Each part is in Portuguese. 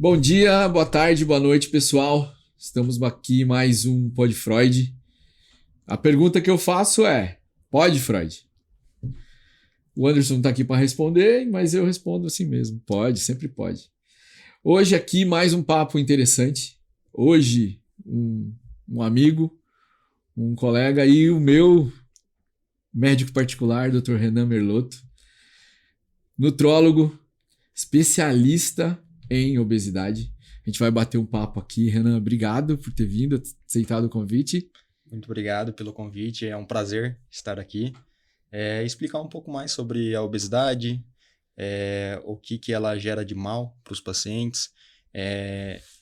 Bom dia, boa tarde, boa noite, pessoal. Estamos aqui em mais um Pod Freud. A pergunta que eu faço é: pode, Freud? O Anderson não está aqui para responder, mas eu respondo assim mesmo. Pode, sempre pode. Hoje aqui mais um papo interessante. Hoje um amigo, um colega e o meu médico particular, Dr. Renan Merlotto, nutrólogo, especialista em obesidade. A gente vai bater um papo aqui. Renan, obrigado por ter vindo, aceitado o convite. Muito obrigado pelo convite, é um prazer estar aqui. Explicar um pouco mais sobre a obesidade, o que ela gera de mal para os pacientes,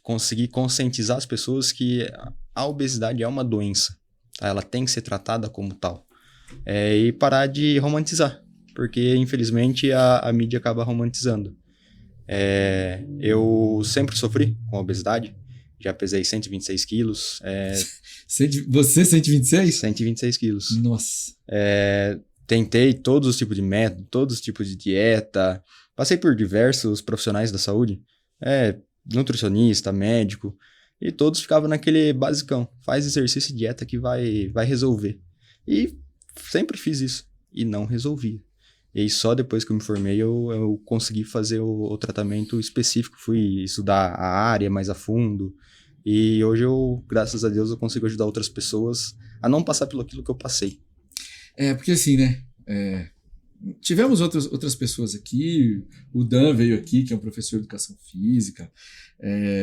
conseguir conscientizar as pessoas que a obesidade é uma doença, tá? Ela tem que ser tratada como tal. E parar de romantizar, porque infelizmente a mídia acaba romantizando. Eu sempre sofri com obesidade, já pesei 126 quilos. Você, 126? 126 quilos. Nossa. Tentei todos os tipos de método, todos os tipos de dieta, passei por diversos profissionais da saúde, nutricionista, médico, e todos ficavam naquele basicão, faz exercício e dieta que vai resolver. E sempre fiz isso, e não resolvia. E aí só depois que eu me formei eu consegui fazer o tratamento específico, fui estudar a área mais a fundo, e hoje graças a Deus, eu consigo ajudar outras pessoas a não passar pelo aquilo que eu passei. Porque assim, né? Tivemos outras pessoas aqui, o Dan veio aqui, que é um professor de educação física,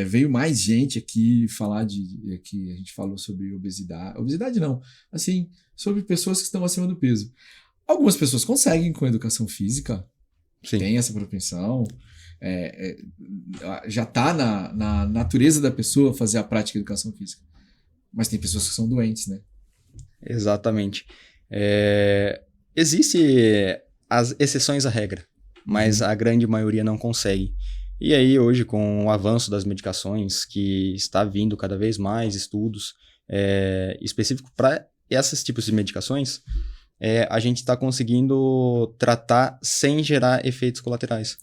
veio mais gente aqui falar que a gente falou sobre obesidade. Obesidade não, assim, sobre pessoas que estão acima do peso. Algumas pessoas conseguem com educação física, Sim. Tem essa propensão, já está na natureza da pessoa fazer a prática de educação física. Mas tem pessoas que são doentes, né? Exatamente. Existem as exceções à regra, mas a grande maioria não consegue. E aí hoje, com o avanço das medicações, que está vindo cada vez mais estudos específicos para esses tipos de medicações, a gente está conseguindo tratar sem gerar efeitos colaterais.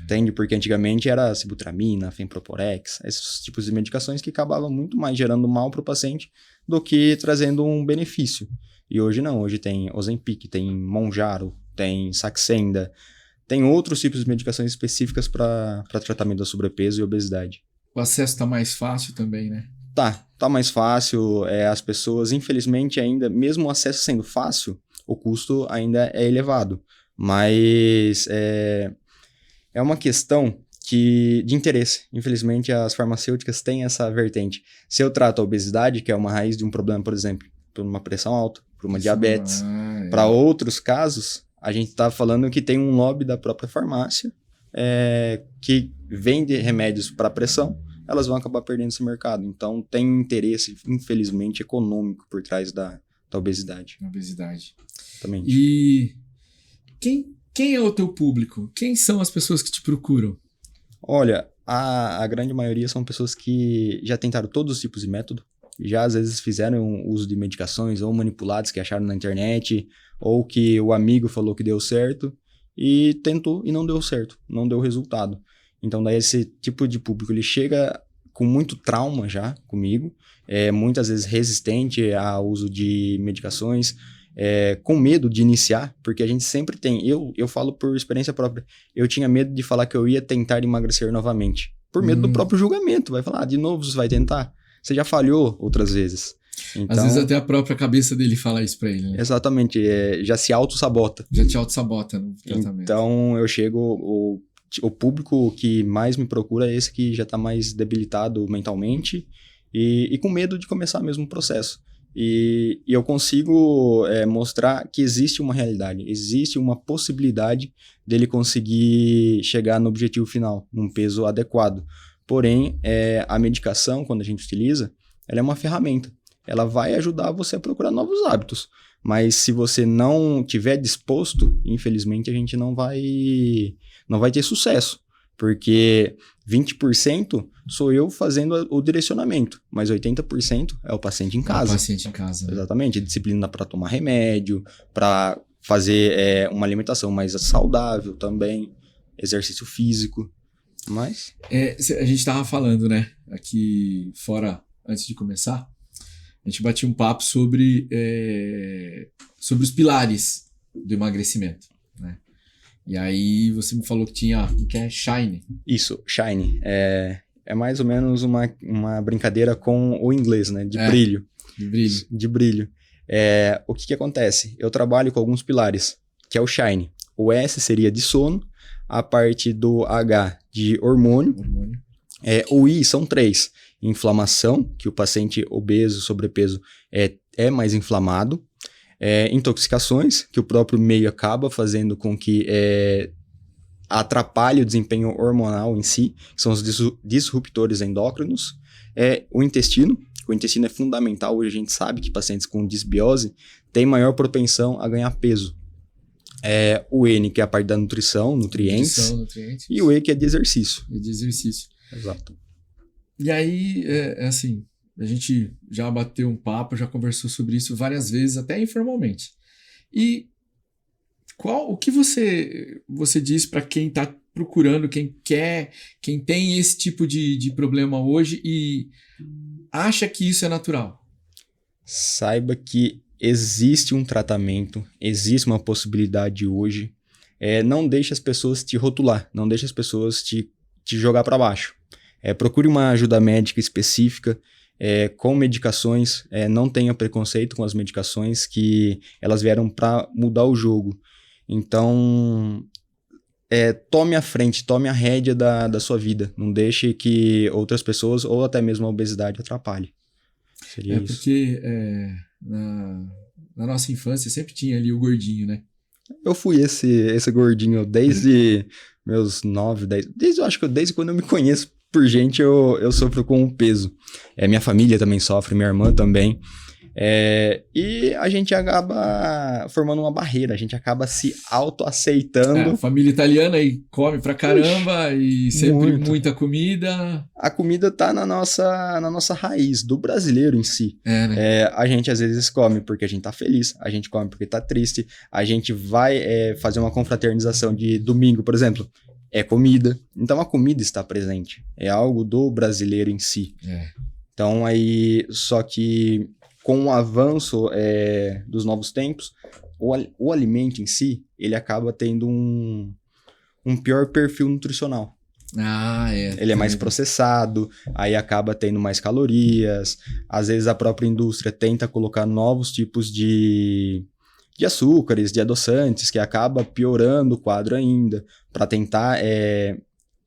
Entende? Porque antigamente era sibutramina, fenproporex, esses tipos de medicações que acabavam muito mais gerando mal para o paciente do que trazendo um benefício. E hoje não, hoje tem Ozempic, tem Mounjaro, tem Saxenda, tem outros tipos de medicações específicas para tratamento da sobrepeso e obesidade. O acesso está mais fácil também, né? Tá mais fácil, as pessoas, infelizmente ainda, mesmo o acesso sendo fácil, o custo ainda é elevado, mas é uma questão de interesse. Infelizmente, as farmacêuticas têm essa vertente. Se eu trato a obesidade, que é uma raiz de um problema, por exemplo, por uma pressão alta, por uma diabetes, para outros casos, a gente está falando que tem um lobby da própria farmácia que vende remédios para pressão, elas vão acabar perdendo esse mercado. Então, tem um interesse, infelizmente, econômico por trás da obesidade. Obesidade. Exatamente. E quem é o teu público? Quem são as pessoas que te procuram? Olha, a grande maioria são pessoas que já tentaram todos os tipos de método, já às vezes fizeram uso de medicações ou manipulados que acharam na internet, ou que o amigo falou que deu certo, e tentou e não deu certo, não deu resultado. Então, daí esse tipo de público, ele chega com muito trauma já comigo, muitas vezes resistente ao uso de medicações, com medo de iniciar, porque a gente sempre tem, eu falo por experiência própria, eu tinha medo de falar que eu ia tentar emagrecer novamente, por medo do próprio julgamento, vai falar, de novo você vai tentar? Você já falhou outras vezes. Então, às vezes até a própria cabeça dele fala isso pra ele, né? Exatamente, já se auto-sabota. Já te auto-sabota no tratamento. Então, eu chego, o público que mais me procura é esse que já está mais debilitado mentalmente e com medo de começar mesmo o processo. E eu consigo mostrar que existe uma realidade, existe uma possibilidade dele conseguir chegar no objetivo final, num peso adequado. Porém, a medicação, quando a gente utiliza, ela é uma ferramenta. Ela vai ajudar você a procurar novos hábitos. Mas se você não tiver disposto, infelizmente a gente não vai ter sucesso. Porque 20% sou eu fazendo o direcionamento, mas 80% é o paciente em casa. É o paciente em casa. Né? Exatamente, disciplina para tomar remédio, para fazer uma alimentação mais saudável também, exercício físico. Mas... A gente tava falando, né, aqui fora, antes de começar, a gente batia um papo sobre os pilares do emagrecimento, né? E aí você me falou que tinha, que é Shine. Isso, Shine. É mais ou menos uma brincadeira com o inglês, né? De brilho. De brilho. De brilho. O que acontece? Eu trabalho com alguns pilares, que é o Shine. O S seria de sono, a parte do H de hormônio. O I são 3. Inflamação, que o paciente obeso, sobrepeso é mais inflamado. Intoxicações, que o próprio meio acaba fazendo com que atrapalhe o desempenho hormonal em si, que são os disruptores endócrinos. O intestino é fundamental. Hoje a gente sabe que pacientes com disbiose têm maior propensão a ganhar peso. O N, que é a parte da nutrição, nutrientes. E o E, que é de exercício. Exato. E aí, assim, a gente já bateu um papo, já conversou sobre isso várias vezes, até informalmente. E o que você diz para quem está procurando, quem tem esse tipo de problema hoje e acha que isso é natural? Saiba que existe um tratamento, existe uma possibilidade hoje. Não deixe as pessoas te rotular, não deixe as pessoas te jogar para baixo. Procure uma ajuda médica específica, com medicações. Não tenha preconceito com as medicações, que elas vieram para mudar o jogo. Então, tome a frente, tome a rédea da sua vida. Não deixe que outras pessoas ou até mesmo a obesidade atrapalhe. Seria isso. Porque na nossa infância sempre tinha ali o gordinho, né? Eu fui esse gordinho desde meus 9, 10... Desde quando eu me conheço por gente, eu sofro com o peso. Minha família também sofre, minha irmã também. E a gente acaba formando uma barreira, a gente acaba se autoaceitando. Família italiana aí come pra caramba. E sempre muita comida. A comida tá na nossa raiz, do brasileiro em si. Né? A gente às vezes come porque a gente tá feliz, a gente come porque tá triste, a gente vai fazer uma confraternização de domingo, por exemplo, comida. Então a comida está presente, é algo do brasileiro em si. Então aí, só que com o avanço dos novos tempos, o alimento em si, ele acaba tendo um pior perfil nutricional. Ele é mais processado, aí acaba tendo mais calorias. Às vezes a própria indústria tenta colocar novos tipos de açúcares, de adoçantes, que acaba piorando o quadro ainda, para tentar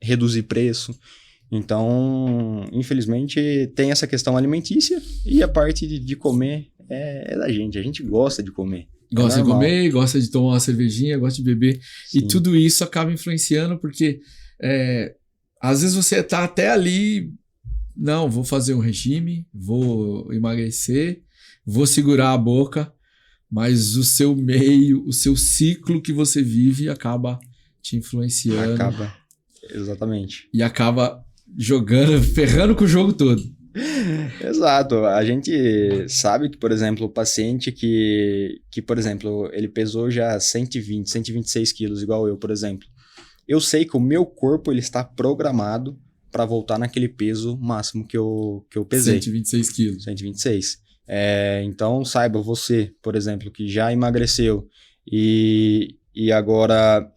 reduzir preço. Então, infelizmente, tem essa questão alimentícia, e a parte de comer é da gente. A gente gosta de comer. Gosta de comer, gosta de tomar uma cervejinha, gosta de beber. Sim. E tudo isso acaba influenciando, porque às vezes você tá até ali, não, vou fazer um regime, vou emagrecer, vou segurar a boca, mas o seu meio, o seu ciclo que você vive acaba te influenciando. Acaba, exatamente. E acaba jogando, ferrando com o jogo todo. Exato. A gente sabe que, por exemplo, o paciente que, por exemplo, ele pesou já 120, 126 quilos, igual eu, por exemplo. Eu sei que o meu corpo ele está programado para voltar naquele peso máximo que eu pesei. 126 quilos. 126. Então, saiba, você, por exemplo, que já emagreceu e agora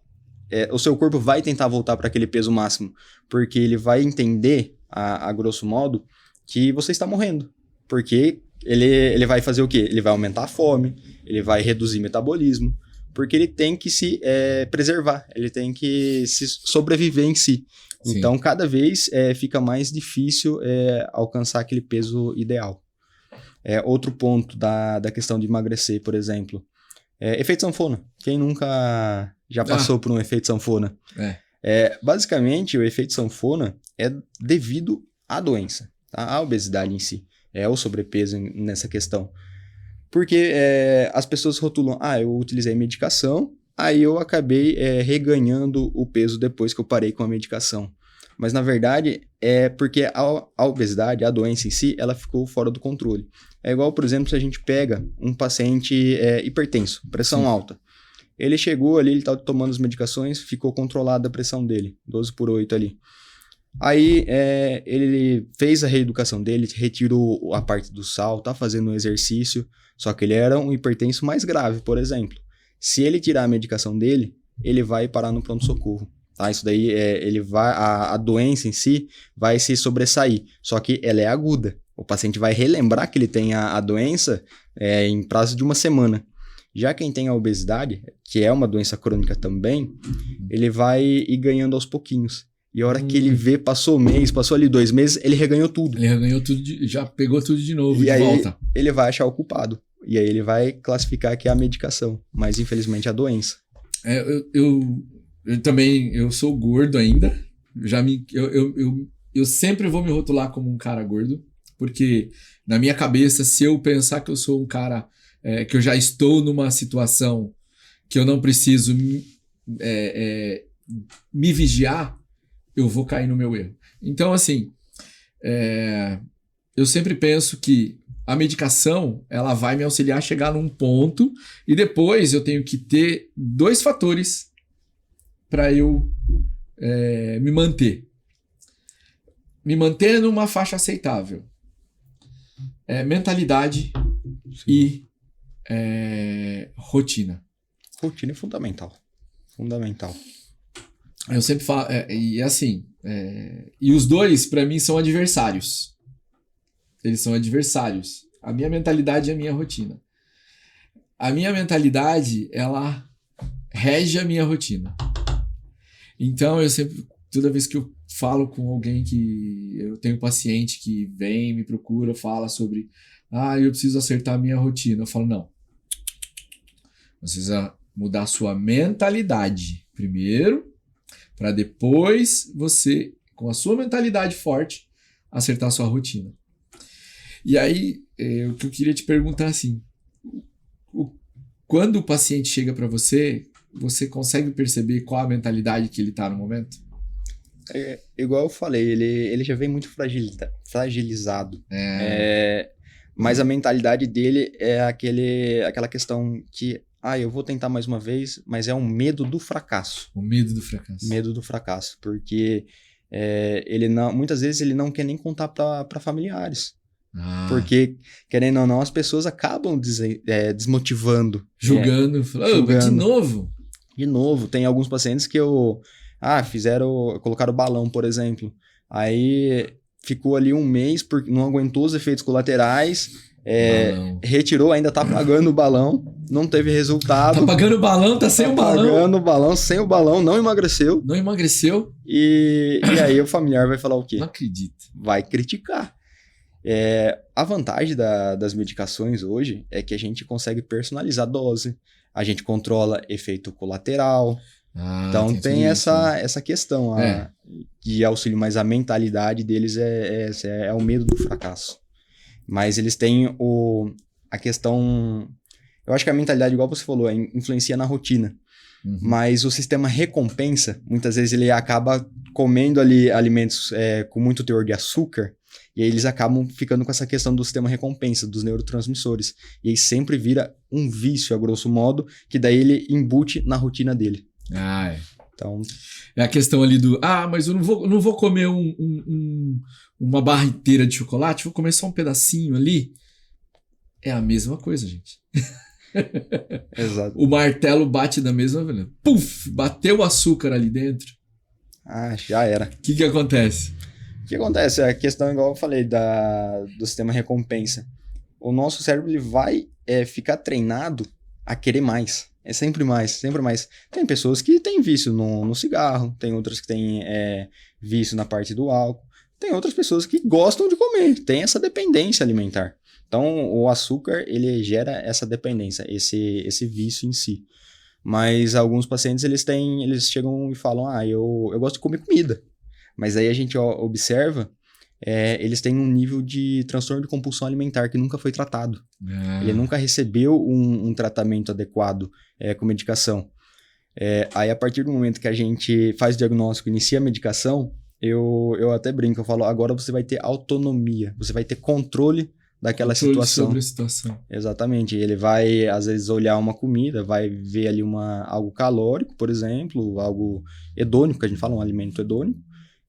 o seu corpo vai tentar voltar para aquele peso máximo, porque ele vai entender, a grosso modo, que você está morrendo. Porque ele vai fazer o quê? Ele vai aumentar a fome, ele vai reduzir o metabolismo, porque ele tem que se preservar, ele tem que se sobreviver em si. Sim. Então, cada vez fica mais difícil alcançar aquele peso ideal. Outro ponto da questão de emagrecer, por exemplo, efeito sanfona. Quem nunca já passou por um efeito sanfona? Basicamente, o efeito sanfona é devido à doença, tá? À obesidade em si, o sobrepeso nessa questão. Porque as pessoas rotulam, eu utilizei medicação, aí eu acabei reganhando o peso depois que eu parei com a medicação. Mas, na verdade, é porque a obesidade, a doença em si, ela ficou fora do controle. É igual, por exemplo, se a gente pega um paciente hipertenso, pressão alta. Ele chegou ali, ele estava tomando as medicações, ficou controlada a pressão dele, 12/8 ali. Aí ele fez a reeducação dele, retirou a parte do sal, tá fazendo um exercício, só que ele era um hipertenso mais grave, por exemplo. Se ele tirar a medicação dele, ele vai parar no pronto-socorro. Tá? Isso daí, a doença em si vai se sobressair, só que ela é aguda. O paciente vai relembrar que ele tem a doença em prazo de uma semana. Já quem tem a obesidade, que é uma doença crônica também, ele vai ir ganhando aos pouquinhos. E a hora que ele vê, passou um mês, passou ali 2 meses, ele reganhou tudo. Ele reganhou tudo, já pegou tudo de novo, de aí volta. Ele vai achar o culpado. E aí ele vai classificar que é a medicação, mas infelizmente a doença. Eu também, eu sou gordo ainda. Eu sempre vou me rotular como um cara gordo, porque na minha cabeça, se eu pensar que eu sou um cara, que eu já estou numa situação que eu não preciso me vigiar, eu vou cair no meu erro. Então, assim, eu sempre penso que a medicação, ela vai me auxiliar a chegar num ponto e depois eu tenho que ter 2 fatores para eu me manter. Me manter numa faixa aceitável. Mentalidade e rotina. Rotina é fundamental. Fundamental. Eu sempre falo, e os 2, para mim, são adversários. Eles são adversários. A minha mentalidade e a minha rotina. A minha mentalidade, ela rege a minha rotina. Então, eu sempre, toda vez que eu falo com alguém que eu tenho paciente que vem, me procura, fala sobre, eu preciso acertar a minha rotina. Eu falo, não. Você precisa mudar a sua mentalidade primeiro, para depois você, com a sua mentalidade forte, acertar a sua rotina. E aí, o que eu queria te perguntar assim, quando o paciente chega para você, você consegue perceber qual a mentalidade que ele está no momento? Igual eu falei, ele já vem muito fragilizado. Mas a mentalidade dele é aquela questão que eu vou tentar mais uma vez, mas é um medo do fracasso. O medo do fracasso. Medo do fracasso, porque muitas vezes ele não quer nem contar para familiares. Porque, querendo ou não, as pessoas acabam desmotivando. Julgando. De novo? De novo. Tem alguns pacientes que colocaram balão, por exemplo. Aí ficou ali um mês, porque não aguentou os efeitos colaterais, retirou, ainda tá pagando o balão, não teve resultado. Tá pagando o balão, tá sem o balão. Tá pagando o balão, sem o balão, não emagreceu. Não emagreceu? E aí o familiar vai falar o quê? Não acredito. Vai criticar. A vantagem das medicações hoje é que a gente consegue personalizar a dose, a gente controla efeito colateral. Então tem essa questão de auxílio, mas a mentalidade deles é o medo do fracasso. Mas eles têm a questão... Eu acho que a mentalidade, igual você falou, influencia na rotina. Uhum. Mas o sistema recompensa, muitas vezes ele acaba comendo ali alimentos com muito teor de açúcar, e aí eles acabam ficando com essa questão do sistema recompensa, dos neurotransmissores. E aí sempre vira um vício, a grosso modo, que daí ele embute na rotina dele. Então... É a questão ali do... mas eu não vou comer uma barra inteira de chocolate, vou comer só um pedacinho ali. É a mesma coisa, gente. Exato. O martelo bate da mesma maneira. Puf! Bateu o açúcar ali dentro. Já era. O que acontece? O que acontece? A questão, igual eu falei, do sistema recompensa. O nosso cérebro ele vai ficar treinado a querer mais. É sempre mais, sempre mais. Tem pessoas que têm vício no cigarro, tem outras que têm vício na parte do álcool, tem outras pessoas que gostam de comer, tem essa dependência alimentar. Então, o açúcar, ele gera essa dependência, esse vício em si. Mas alguns pacientes, eles chegam e falam, eu gosto de comer comida. Mas aí a gente observa, eles têm um nível de transtorno de compulsão alimentar que nunca foi tratado. Ele nunca recebeu um tratamento adequado com medicação. Aí a partir do momento que a gente faz o diagnóstico, inicia a medicação, eu até brinco, eu falo, agora você vai ter autonomia, você vai ter controle daquela situação. Sobre a situação. Exatamente. Ele vai, às vezes, olhar uma comida, vai ver ali algo calórico, por exemplo, algo hedônico, que a gente fala, um alimento hedônico,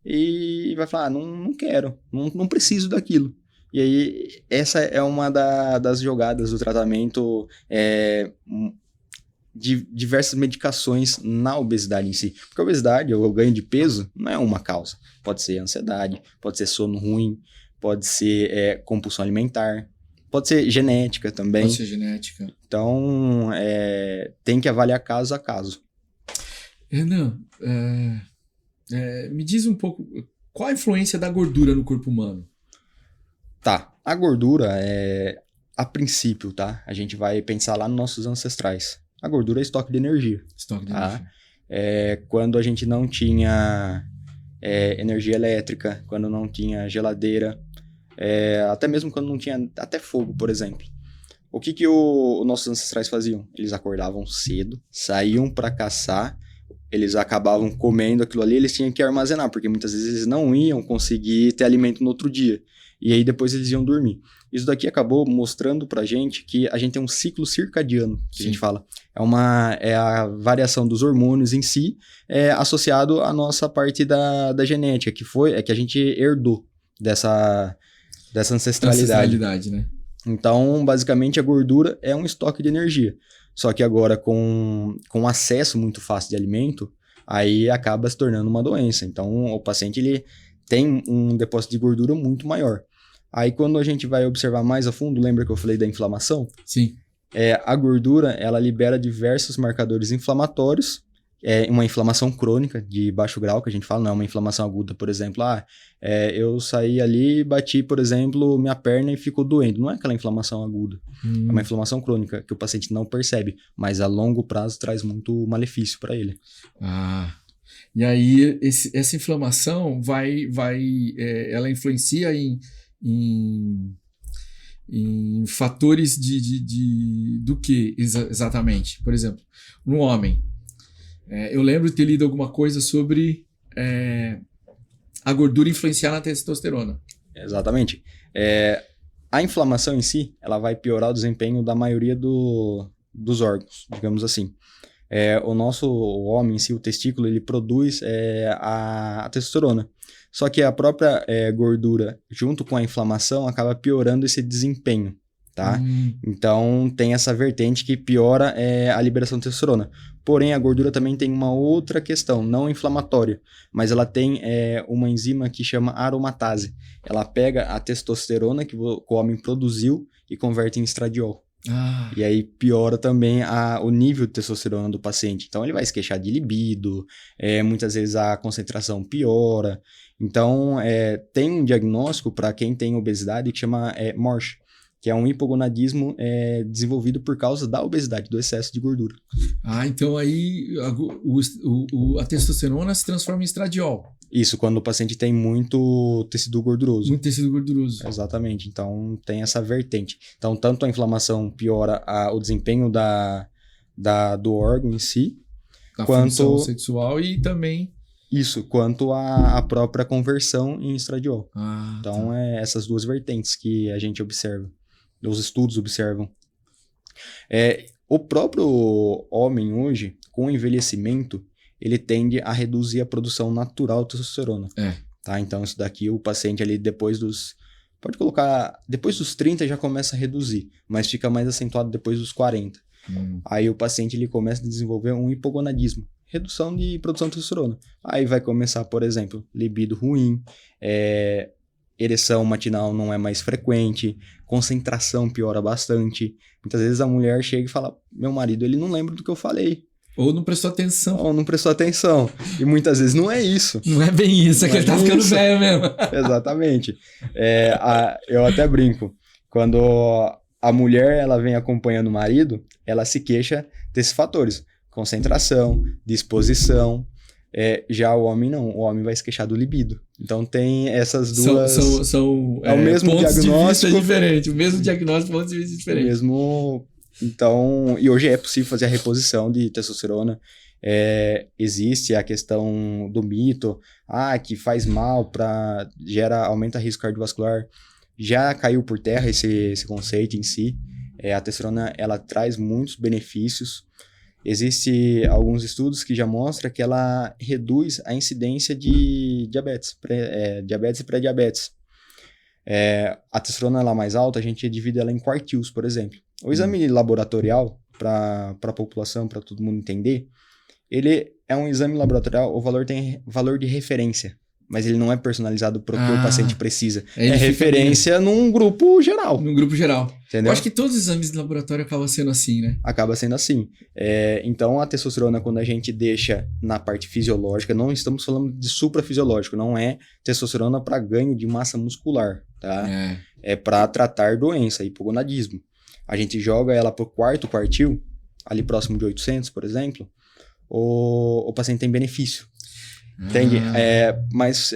e vai falar, não quero, não preciso daquilo. E aí, essa é uma das jogadas do tratamento de diversas medicações na obesidade em si. Porque a obesidade, o ganho de peso, não é uma causa. Pode ser ansiedade, pode ser sono ruim, pode ser compulsão alimentar, pode ser genética também. Pode ser genética. Então, tem que avaliar caso a caso. Renan, me diz um pouco, qual a influência da gordura no corpo humano? Tá, a gordura a princípio, tá? A gente vai pensar lá nos nossos ancestrais. A gordura é estoque de energia. Estoque de tá? energia. Quando a gente não tinha energia elétrica, quando não tinha geladeira, até mesmo quando não tinha até fogo, por exemplo. O que os nossos ancestrais faziam? Eles acordavam cedo, saíam para caçar, eles acabavam comendo aquilo ali, eles tinham que armazenar, porque muitas vezes eles não iam conseguir ter alimento no outro dia. E aí depois eles iam dormir. Isso daqui acabou mostrando pra gente que a gente tem um ciclo circadiano, que a gente fala. É a variação dos hormônios em si, associado à nossa parte da genética, que a gente herdou dessa ancestralidade. Né? Então, basicamente, a gordura é um estoque de energia. Só que agora, com acesso muito fácil de alimento, aí acaba se tornando uma doença. Então, o paciente ele tem um depósito de gordura muito maior. Aí, quando a gente vai observar mais a fundo, lembra que eu falei da inflamação? Sim. A gordura, ela libera diversos marcadores inflamatórios, uma inflamação crônica de baixo grau, que a gente fala, não é uma inflamação aguda, por exemplo, eu saí ali, bati, por exemplo, minha perna e ficou doendo. Não é aquela inflamação aguda, é uma inflamação crônica que o paciente não percebe, mas a longo prazo traz muito malefício para ele. E aí essa inflamação ela influencia em fatores do que exatamente? Por exemplo, no homem, eu lembro de ter lido alguma coisa sobre a gordura influenciar na testosterona. Exatamente. A inflamação em si, ela vai piorar o desempenho da maioria dos órgãos, digamos assim. O homem em si, o testículo, ele produz a testosterona. Só que a própria gordura, junto com a inflamação, acaba piorando esse desempenho, tá? Então, tem essa vertente que piora a liberação de testosterona. Porém, a gordura também tem uma outra questão, não inflamatória, mas ela tem uma enzima que chama aromatase. Ela pega a testosterona que o homem produziu e converte em estradiol. E aí piora também o nível de testosterona do paciente. Então ele vai se queixar de libido, muitas vezes a concentração piora. Então tem um diagnóstico para quem tem obesidade que chama MORSH, que é um hipogonadismo desenvolvido por causa da obesidade, do excesso de gordura. Então aí a testosterona se transforma em estradiol. Isso, quando o paciente tem muito tecido gorduroso. Muito tecido gorduroso. Exatamente, então tem essa vertente. Então, tanto a inflamação piora o desempenho do órgão em si, da função sexual e também... Isso, quanto a própria conversão em estradiol. Então, essas duas vertentes que a gente observa, os estudos observam. O próprio homem hoje, com o envelhecimento, ele tende a reduzir a produção natural de testosterona. Tá? Então, isso daqui, o paciente ali depois dos 30 já começa a reduzir, mas fica mais acentuado depois dos 40. Aí o paciente ele começa a desenvolver um hipogonadismo, redução de produção de testosterona. Aí vai começar, por exemplo, libido ruim, ereção matinal não é mais frequente, concentração piora bastante. Muitas vezes a mulher chega e fala, meu marido, ele não lembra do que eu falei. Ou não prestou atenção. E muitas vezes não é isso. Não é bem isso, é que ele tá ficando velho mesmo. Exatamente. Eu até brinco. Quando a mulher ela vem acompanhando o marido, ela se queixa desses fatores. Concentração, disposição. Já o homem não. O homem vai se queixar do libido. Então tem essas duas... São o mesmo pontos diagnóstico. De vista diferente. O mesmo diagnóstico, pontos de vista diferentes. Então, e hoje é possível fazer a reposição de testosterona. Existe a questão do mito, que faz mal, aumenta risco cardiovascular. Já caiu por terra esse conceito em si. A testosterona, ela traz muitos benefícios. Existem alguns estudos que já mostram que ela reduz a incidência de diabetes, diabetes e pré-diabetes. A testosterona ela mais alta, a gente divide ela em quartis, por exemplo. O exame laboratorial, para a população, para todo mundo entender, ele é um exame laboratorial, o valor tem valor de referência, mas ele não é personalizado para o que o paciente precisa. É referência num grupo geral. Num grupo geral. Entendeu? Eu acho que todos os exames de laboratório acabam sendo assim, né? Acaba sendo assim. Então, a testosterona, quando a gente deixa na parte fisiológica, não estamos falando de suprafisiológico, não é testosterona para ganho de massa muscular, tá? É para tratar doença, hipogonadismo. A gente joga ela pro quarto quartil, ali próximo de 800, por exemplo, o paciente tem benefício. Entende? Mas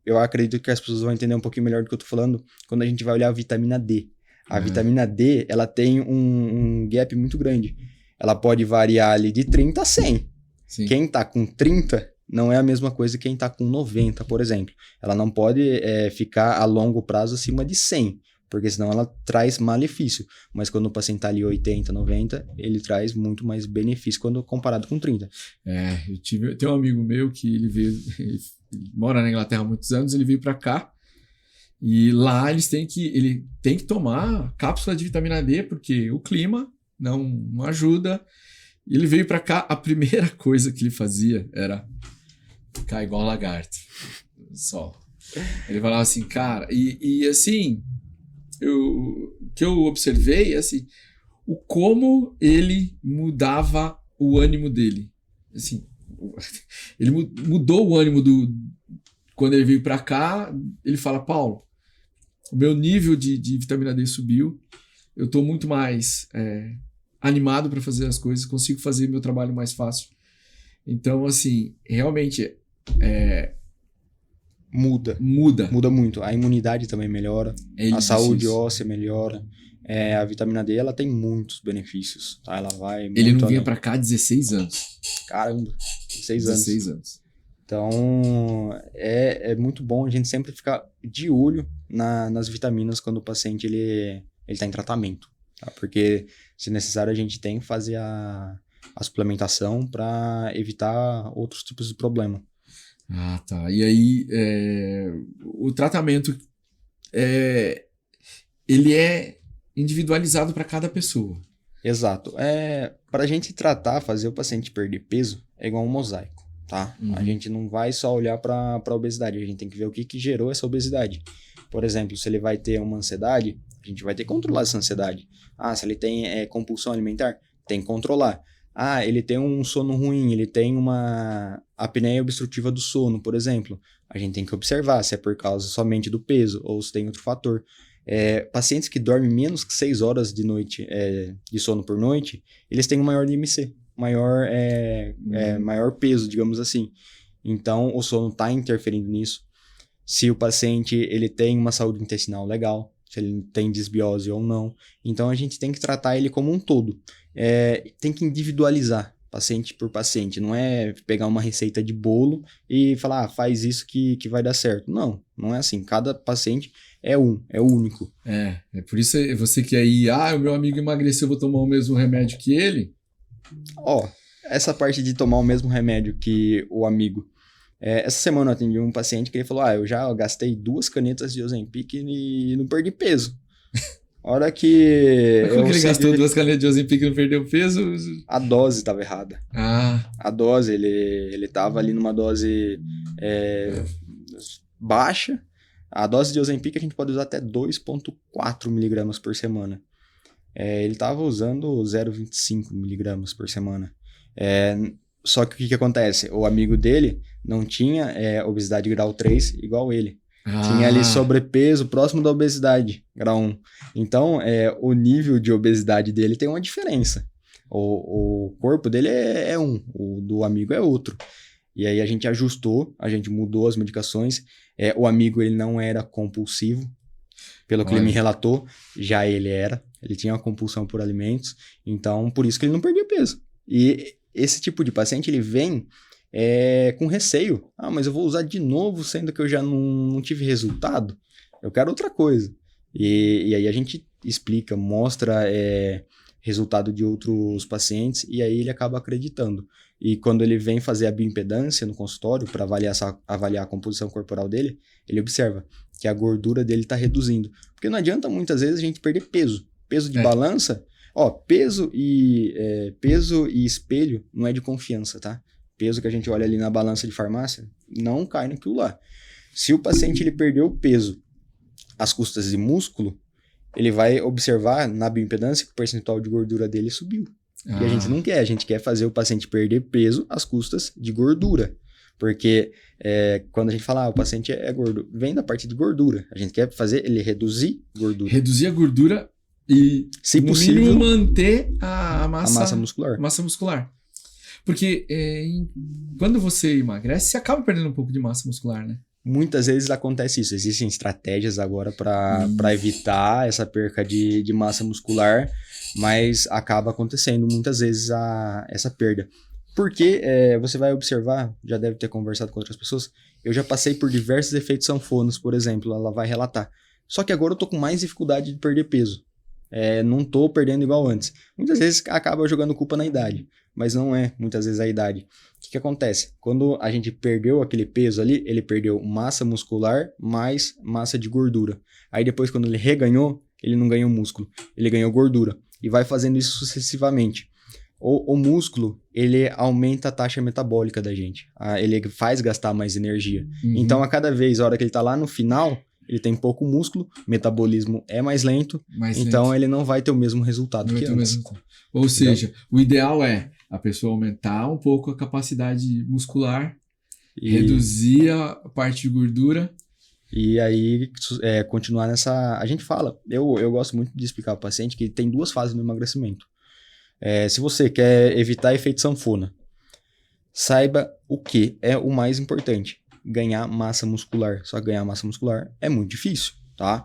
eu acredito que as pessoas vão entender um pouquinho melhor do que eu tô falando quando a gente vai olhar a vitamina D. A vitamina D, ela tem um gap muito grande. Ela pode variar ali de 30 a 100. Sim. Quem tá com 30 não é a mesma coisa que quem tá com 90, por exemplo. Ela não pode ficar a longo prazo acima de 100, porque senão ela traz malefício. Mas quando o paciente tá ali 80, 90, ele traz muito mais benefício quando comparado com 30. Eu tenho um amigo meu que ele mora na Inglaterra há muitos anos, ele veio para cá e lá ele tem que tomar cápsula de vitamina D porque o clima não ajuda. E ele veio para cá, a primeira coisa que ele fazia era ficar igual lagarto. Só. Ele falava assim, cara, e assim... O que eu observei, assim, o como ele mudava o ânimo dele. Assim, ele mudou o ânimo quando ele veio para cá. Ele fala, Paulo, o meu nível de vitamina D subiu, eu tô muito mais animado para fazer as coisas, consigo fazer meu trabalho mais fácil. Então, assim, realmente Muda muito. A imunidade também melhora. A saúde óssea melhora. A vitamina D, ela tem muitos benefícios. Tá? Ela vai... Ele não vinha pra cá há 16 anos. Caramba, 16 anos. Então, é muito bom a gente sempre ficar de olho nas vitaminas quando o paciente ele tá em tratamento. Tá? Porque, se necessário, a gente tem que fazer a suplementação para evitar outros tipos de problema. Ah, tá. E aí, o tratamento, ele é individualizado para cada pessoa. Exato. Para a gente tratar, fazer o paciente perder peso, é igual um mosaico, tá? Uhum. A gente não vai só olhar para a obesidade, a gente tem que ver o que gerou essa obesidade. Por exemplo, se ele vai ter uma ansiedade, a gente vai ter que controlar essa ansiedade. Se ele tem compulsão alimentar, tem que controlar. Ele tem um sono ruim, ele tem uma apneia obstrutiva do sono, por exemplo. A gente tem que observar se é por causa somente do peso ou se tem outro fator. Pacientes que dormem menos que 6 horas de noite, de sono por noite, eles têm um maior IMC, maior peso, digamos assim. Então, o sono está interferindo nisso. Se o paciente ele tem uma saúde intestinal legal, se ele tem desbiose ou não. Então, a gente tem que tratar ele como um todo. Tem que individualizar paciente por paciente. Não é pegar uma receita de bolo e falar, faz isso que vai dar certo. Não é assim. Cada paciente é único. É por isso você que aí, o meu amigo emagreceu, eu vou tomar o mesmo remédio que ele. Essa parte de tomar o mesmo remédio que o amigo. Essa semana eu atendi um paciente que ele falou, eu já gastei 2 canetas de Ozempic e não perdi peso. A hora que... Como que ele gastou 2 canetas de Ozempic e não perdeu peso? A dose estava errada. A dose, ele estava ali numa dose baixa. A dose de Ozempic a gente pode usar até 2,4 miligramas por semana. Ele estava usando 0,25 miligramas por semana. Só que o que acontece? O amigo dele não tinha obesidade grau 3 igual ele. Tinha ali sobrepeso próximo da obesidade, grau 1. Então, o nível de obesidade dele tem uma diferença. O corpo dele é um, o do amigo é outro. E aí a gente ajustou, a gente mudou as medicações. O amigo ele não era compulsivo, pelo que ele me relatou, já ele tinha uma compulsão por alimentos, então por isso que ele não perdia peso. E esse tipo de paciente, ele vem com receio. Mas eu vou usar de novo, sendo que eu já não tive resultado. Eu quero outra coisa. E aí a gente explica, mostra resultado de outros pacientes, e aí ele acaba acreditando. E quando ele vem fazer a bioimpedância no consultório para avaliar a composição corporal dele, ele observa que a gordura dele está reduzindo. Porque não adianta muitas vezes a gente perder peso. Peso de balança, peso e espelho não é de confiança, tá? Peso que a gente olha ali na balança de farmácia não cai naquilo lá. Se o paciente ele perdeu peso às custas de músculo, ele vai observar na bioimpedância que o percentual de gordura dele subiu. E a gente não quer, a gente quer fazer o paciente perder peso às custas de gordura. Porque quando a gente fala, o paciente é gordo, vem da parte de gordura. A gente quer fazer ele reduzir gordura. Reduzir a gordura e, se no possível, mínimo, manter a massa muscular. Massa muscular. Porque quando você emagrece, você acaba perdendo um pouco de massa muscular, né? Muitas vezes acontece isso. Existem estratégias agora para evitar essa perca de massa muscular, mas acaba acontecendo muitas vezes essa perda. Porque você vai observar, já deve ter conversado com outras pessoas, eu já passei por diversos efeitos sanfonos, por exemplo, ela vai relatar. Só que agora eu tô com mais dificuldade de perder peso. Não tô perdendo igual antes. Muitas vezes acaba jogando culpa na idade, mas não é muitas vezes a idade. O que acontece? Quando a gente perdeu aquele peso ali, ele perdeu massa muscular mais massa de gordura. Aí depois, quando ele reganhou, ele não ganhou músculo, ele ganhou gordura. E vai fazendo isso sucessivamente. O músculo, ele aumenta a taxa metabólica da gente. Ele faz gastar mais energia. Uhum. Então, a cada vez, a hora que ele tá lá no final, ele tem pouco músculo, o metabolismo é mais lento, então ele não vai ter o mesmo resultado que antes. Ou seja, o ideal é a pessoa aumentar um pouco a capacidade muscular, reduzir a parte de gordura. E aí, continuar nessa... A gente fala, eu gosto muito de explicar ao paciente que tem 2 fases no emagrecimento. Se você quer evitar efeito sanfona, saiba o que é o mais importante. Ganhar massa muscular. Só que ganhar massa muscular é muito difícil, tá?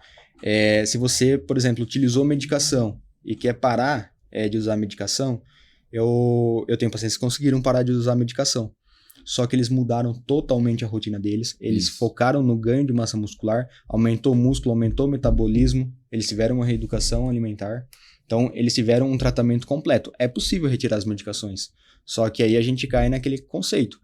Se você, por exemplo, utilizou medicação e quer parar de usar medicação, eu tenho pacientes que conseguiram parar de usar medicação. Só que eles mudaram totalmente a rotina deles, eles focaram no ganho de massa muscular, aumentou o músculo, aumentou o metabolismo, eles tiveram uma reeducação alimentar, então eles tiveram um tratamento completo. É possível retirar as medicações, só que aí a gente cai naquele conceito.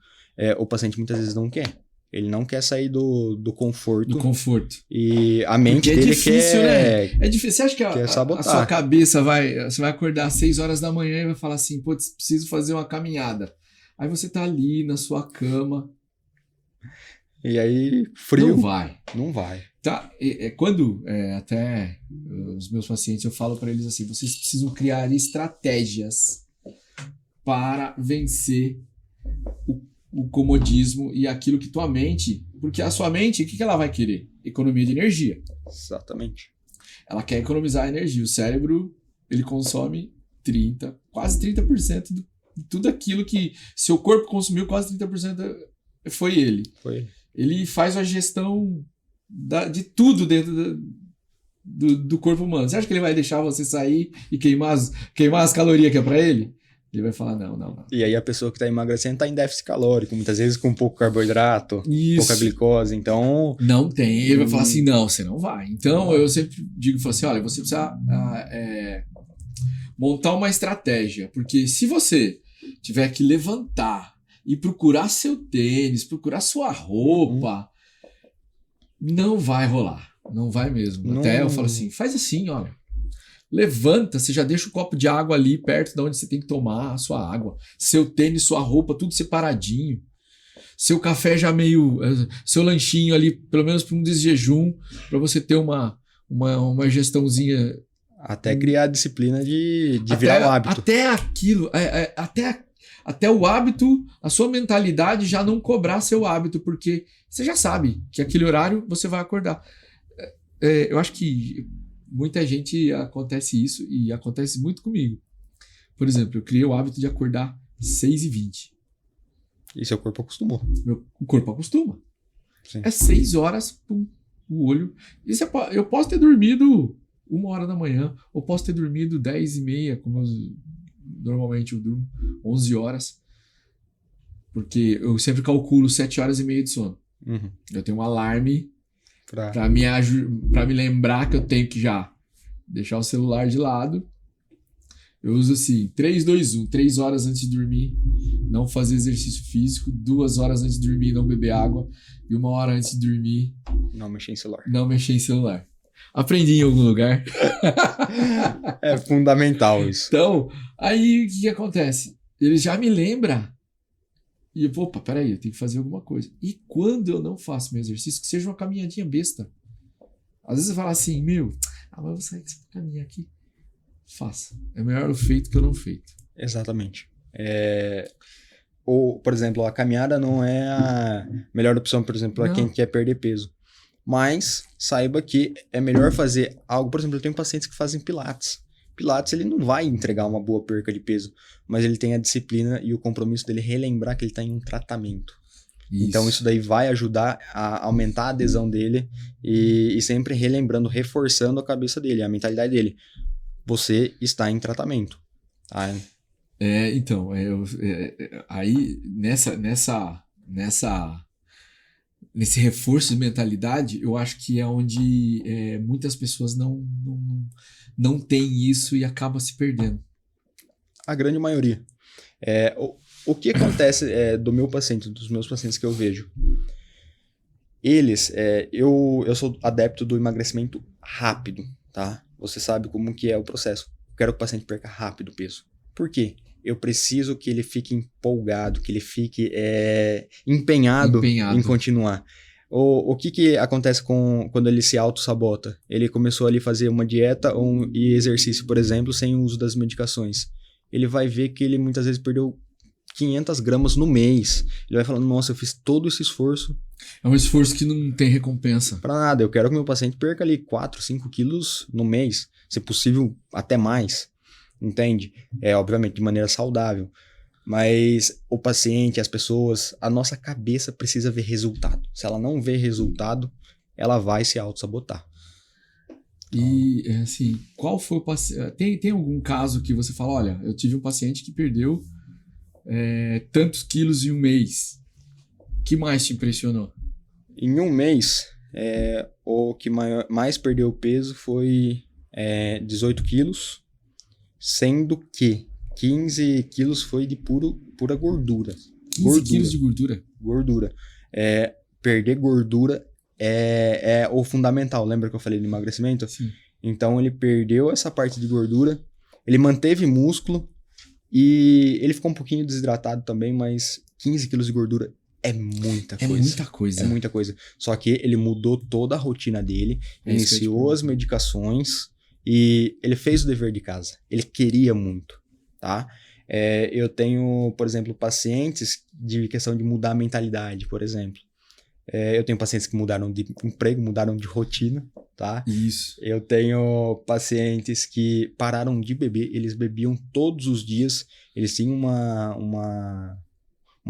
O paciente muitas vezes não quer. Ele não quer sair do conforto. Do conforto. E a mente dele difícil, quer... né? É difícil. Você acha que a sua cabeça você vai acordar às 6 horas da manhã e vai falar assim, putz, preciso fazer uma caminhada. Aí você tá ali na sua cama. E aí, frio. Não vai. Tá? Quando até os meus pacientes, eu falo para eles assim, vocês precisam criar estratégias para vencer o comodismo e aquilo que tua mente... Porque a sua mente, o que ela vai querer? Economia de energia. Exatamente. Ela quer economizar energia. O cérebro, ele consome quase 30% de tudo aquilo que seu corpo consumiu, quase 30% foi ele. Ele faz a gestão de tudo dentro do corpo humano. Você acha que ele vai deixar você sair e queimar as calorias que é pra ele? Ele vai falar, não. E aí a pessoa que tá emagrecendo tá em déficit calórico, muitas vezes com pouco carboidrato, pouca glicose, então... Não tem. Ele vai falar assim, não, você não vai. Então, eu sempre digo assim, olha, você precisa montar uma estratégia, porque se você tiver que levantar e procurar seu tênis, procurar sua roupa, não vai rolar. Não vai mesmo. Não. Até eu falo assim, faz assim, olha. Levanta, você já deixa o copo de água ali perto de onde você tem que tomar a sua água. Seu tênis, sua roupa, tudo separadinho. Seu café já meio... Seu lanchinho ali, pelo menos para um desjejum, para você ter uma gestãozinha... Até criar a disciplina de virar o hábito. Até aquilo, até o hábito, a sua mentalidade já não cobrar seu hábito, porque você já sabe que aquele horário você vai acordar. Eu acho que muita gente acontece isso e acontece muito comigo. Por exemplo, eu criei o hábito de acordar 6h20. E seu corpo acostumou. O corpo acostuma. Sim. 6 horas, o olho. Eu posso ter dormido 1h da manhã, ou posso ter dormido 10h30, como normalmente eu durmo, 11 horas. Porque eu sempre calculo 7h30 de sono. Uhum. Eu tenho um alarme para me lembrar que eu tenho que já deixar o celular de lado. Eu uso assim, 3-2-1, 3 horas antes de dormir, não fazer exercício físico, 2 horas antes de dormir, não beber água, e 1 hora antes de dormir, Não mexer em celular. não mexer em celular. Aprendi em algum lugar. É fundamental isso. Então, aí o que acontece? Ele já me lembra. E eu, opa, peraí, eu tenho que fazer alguma coisa. E quando eu não faço meu exercício, que seja uma caminhadinha besta. Às vezes eu falo assim, mas eu vou sair que você vai caminhar aqui. Faça. É melhor o feito que o não feito. Exatamente. Ou, por exemplo, a caminhada não é a melhor opção, por exemplo, para quem quer perder peso. Mas saiba que é melhor fazer algo. Por exemplo, eu tenho pacientes que fazem pilates. Pilates, ele não vai entregar uma boa perca de peso, mas ele tem a disciplina e o compromisso dele relembrar que ele está em um tratamento. Então isso daí vai ajudar a aumentar a adesão dele e sempre relembrando, reforçando a cabeça dele, a mentalidade dele. Você está em tratamento. Tá? Então, aí nesse reforço de mentalidade, eu acho que é onde muitas pessoas não têm isso e acabam se perdendo. A grande maioria. O que acontece dos meus pacientes que eu vejo? Eles, eu sou adepto do emagrecimento rápido, tá? Você sabe como que é o processo. Eu quero que o paciente perca rápido o peso. Por quê? Eu preciso que ele fique empolgado, que ele fique empenhado em continuar. O que acontece quando ele se auto-sabota? Ele começou ali a fazer uma dieta e exercício, por exemplo, sem o uso das medicações. Ele vai ver que ele muitas vezes perdeu 500 gramas no mês. Ele vai falando, nossa, eu fiz todo esse esforço. É um esforço que não tem recompensa. Pra nada, eu quero que meu paciente perca ali 4, 5 quilos no mês. Se possível, até mais. Entende? Obviamente de maneira saudável. Mas o paciente, as pessoas, a nossa cabeça precisa ver resultado. Se ela não vê resultado, ela vai se auto-sabotar. E, assim, qual foi o paciente... Tem algum caso que você fala, olha, eu tive um paciente que perdeu tantos quilos em um mês. O que mais te impressionou? Em um mês, o que mais perdeu peso foi 18 quilos, sendo que 15 quilos foi de pura gordura. 15 quilos de gordura? Gordura. Perder gordura é o fundamental. Lembra que eu falei do emagrecimento? Sim. Então ele perdeu essa parte de gordura, ele manteve músculo e ele ficou um pouquinho desidratado também, mas 15 quilos de gordura é muita coisa. É muita coisa. É muita coisa. Só que ele mudou toda a rotina dele, iniciou as medicações e ele fez o dever de casa. Ele queria muito, tá? Eu tenho, por exemplo, pacientes de questão de mudar a mentalidade, por exemplo. Eu tenho pacientes que mudaram de emprego, mudaram de rotina, tá? Isso. Eu tenho pacientes que pararam de beber, eles bebiam todos os dias, eles tinham uma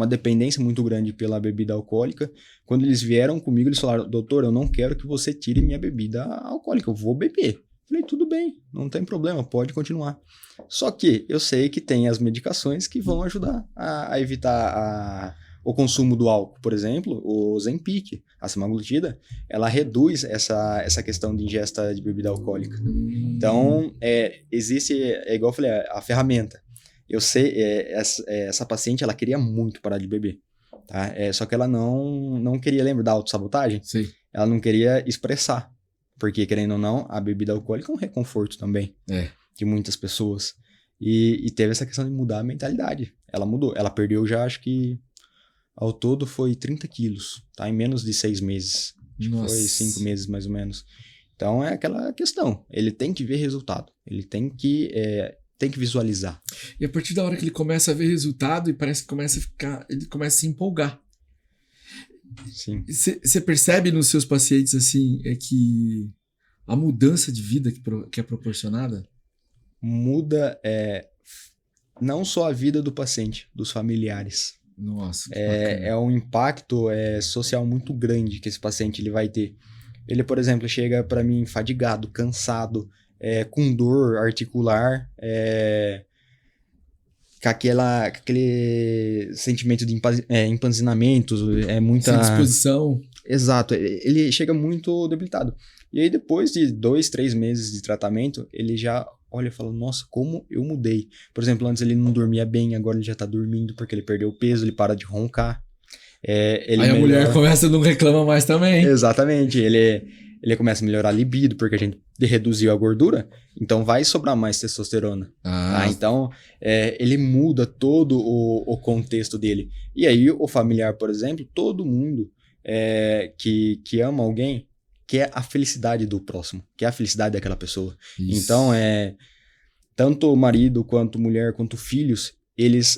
dependência muito grande pela bebida alcoólica. Quando eles vieram comigo, eles falaram, doutor, eu não quero que você tire minha bebida alcoólica, eu vou beber. Falei, tudo bem, não tem problema, pode continuar. Só que eu sei que tem as medicações que vão ajudar a evitar o consumo do álcool. Por exemplo, o Ozempic, a semaglutida, ela reduz essa questão de ingesta de bebida alcoólica. Então, existe, igual eu falei, a ferramenta. Eu sei, essa paciente, ela queria muito parar de beber, tá? Só que ela não queria, lembra da autossabotagem? Sim. Ela não queria expressar, porque, querendo ou não, a bebida alcoólica é um reconforto também de muitas pessoas. E teve essa questão de mudar a mentalidade. Ela mudou, ela perdeu já, acho que, ao todo foi 30 quilos, tá? Em menos de 6 meses. Acho que foi 5 meses, mais ou menos. Então, é aquela questão. Ele tem que ver resultado. Ele tem que visualizar. E a partir da hora que ele começa a ver resultado e parece que ele começa a se empolgar. Sim. Você percebe nos seus pacientes assim que a mudança de vida que é proporcionada muda não só a vida do paciente, dos familiares. Nossa, que é um impacto social muito grande que esse paciente ele vai ter. Ele, por exemplo, chega para mim fadigado, cansado, com dor articular, com aquele sentimento de empanzinamento, muita... sem disposição. Exato, ele chega muito debilitado. E aí depois de 2, 3 meses de tratamento, ele já olha e fala, nossa, como eu mudei. Por exemplo, antes ele não dormia bem, agora ele já tá dormindo porque ele perdeu peso, ele para de roncar. Ele Aí a mulher melhora. começa, não reclama mais também. Exatamente, ele começa a melhorar a libido, porque a gente reduziu a gordura, então vai sobrar mais testosterona. Tá? Então, ele muda todo o contexto dele. E aí, o familiar, por exemplo, todo mundo que ama alguém quer a felicidade do próximo, quer a felicidade daquela pessoa. Isso. Então, tanto o marido, quanto mulher, quanto filhos,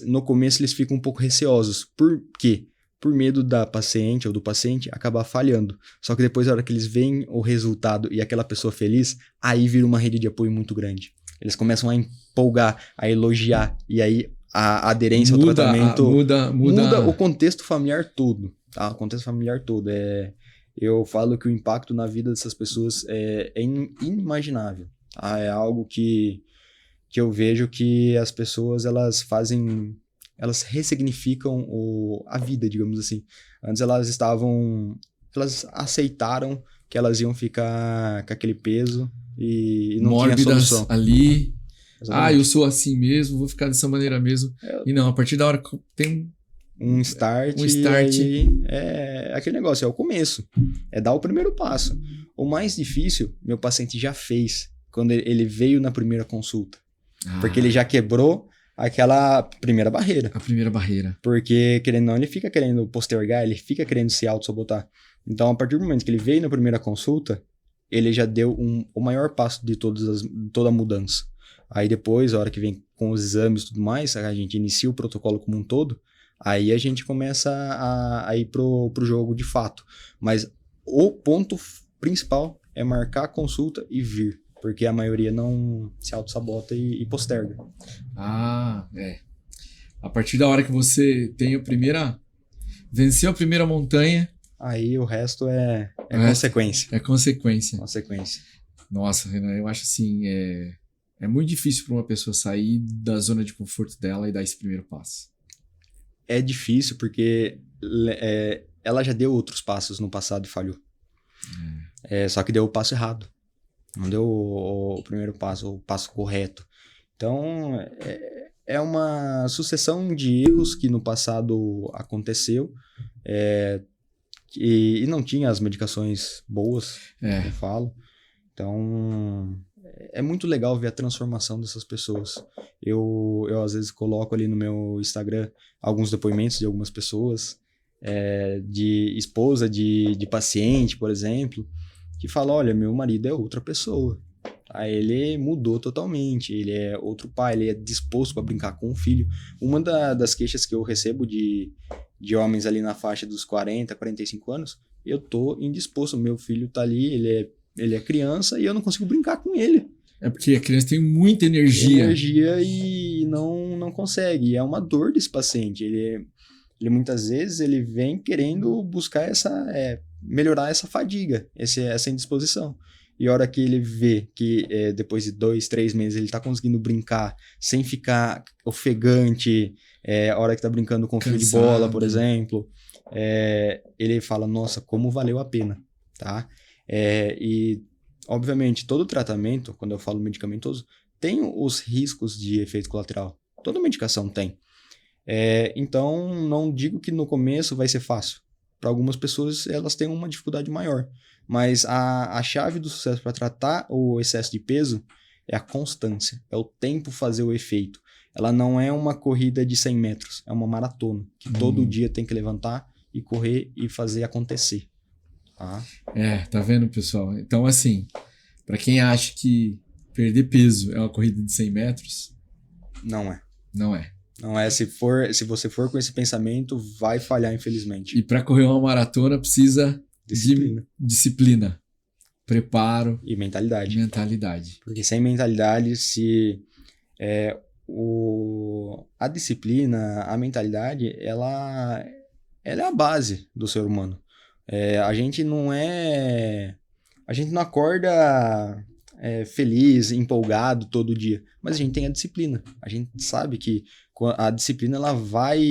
no começo, eles ficam um pouco receosos. Por quê? Por medo da paciente ou do paciente acabar falhando. Só que depois, na hora que eles veem o resultado e aquela pessoa feliz, aí vira uma rede de apoio muito grande. Eles começam a empolgar, a elogiar, e aí a aderência ao tratamento muda o contexto familiar todo. Tá? O contexto familiar todo. Eu falo que o impacto na vida dessas pessoas é inimaginável. Tá? É algo que eu vejo que as pessoas, elas ressignificam a vida, digamos assim. Antes elas aceitaram que elas iam ficar com aquele peso e não mórbidas tinha solução. Ali. Exatamente. Eu sou assim mesmo, vou ficar dessa maneira mesmo. E não, a partir da hora que tem um start. E aí é aquele negócio, é o começo. É dar o primeiro passo. O mais difícil, meu paciente já fez quando ele veio na primeira consulta. Porque ele já quebrou aquela primeira barreira. A primeira barreira. Porque, querendo ou não, ele fica querendo postergar, ele fica querendo se auto-sabotar. Então, a partir do momento que ele veio na primeira consulta, ele já deu o maior passo de toda a mudança. Aí depois, a hora que vem com os exames e tudo mais, a gente inicia o protocolo como um todo, aí a gente começa a ir pro jogo de fato. Mas o ponto principal é marcar a consulta e vir. Porque a maioria não se auto-sabota e posterga. A partir da hora que você tem venceu a primeira montanha... Aí o resto é consequência. É consequência. Nossa, Renan, eu acho assim, é muito difícil para uma pessoa sair da zona de conforto dela e dar esse primeiro passo. É difícil porque ela já deu outros passos no passado e falhou. Só que deu o passo errado. Não deu o primeiro passo, o passo correto. Então, é uma sucessão de erros que no passado aconteceu e não tinha as medicações boas, eu falo. Então, é muito legal ver a transformação dessas pessoas. Eu às vezes coloco ali no meu Instagram alguns depoimentos de algumas pessoas, de esposa de paciente, por exemplo, que fala, olha, meu marido é outra pessoa. Aí ele mudou totalmente, ele é outro pai, ele é disposto para brincar com o filho. Uma das queixas que eu recebo de homens ali na faixa dos 40, 45 anos, eu tô indisposto, meu filho tá ali, ele é criança e eu não consigo brincar com ele. É porque a criança tem muita energia. E não consegue, é uma dor desse paciente. Ele muitas vezes ele vem querendo buscar melhorar essa fadiga, essa indisposição. E a hora que ele vê que depois de 2, 3 meses ele tá conseguindo brincar sem ficar ofegante, a hora que tá brincando com o fio de bola, por exemplo, ele fala, nossa, como valeu a pena, tá? E, obviamente, todo tratamento, quando eu falo medicamentoso, tem os riscos de efeito colateral. Toda medicação tem. Então, não digo que no começo vai ser fácil. Para algumas pessoas, elas têm uma dificuldade maior. Mas a chave do sucesso para tratar o excesso de peso é a constância. É o tempo fazer o efeito. Ela não é uma corrida de 100 metros. É uma maratona. Que todo dia tem que levantar e correr e fazer acontecer. Tá? Tá vendo, pessoal? Então, assim, para quem acha que perder peso é uma corrida de 100 metros... Não é. Não é. Não é, se você for com esse pensamento, vai falhar, infelizmente. E para correr uma maratona precisa disciplina, preparo e mentalidade. Porque sem mentalidade, a disciplina, a mentalidade, ela é a base do ser humano. A gente não acorda feliz, empolgado todo dia, mas a gente tem a disciplina. A gente sabe que a disciplina ela vai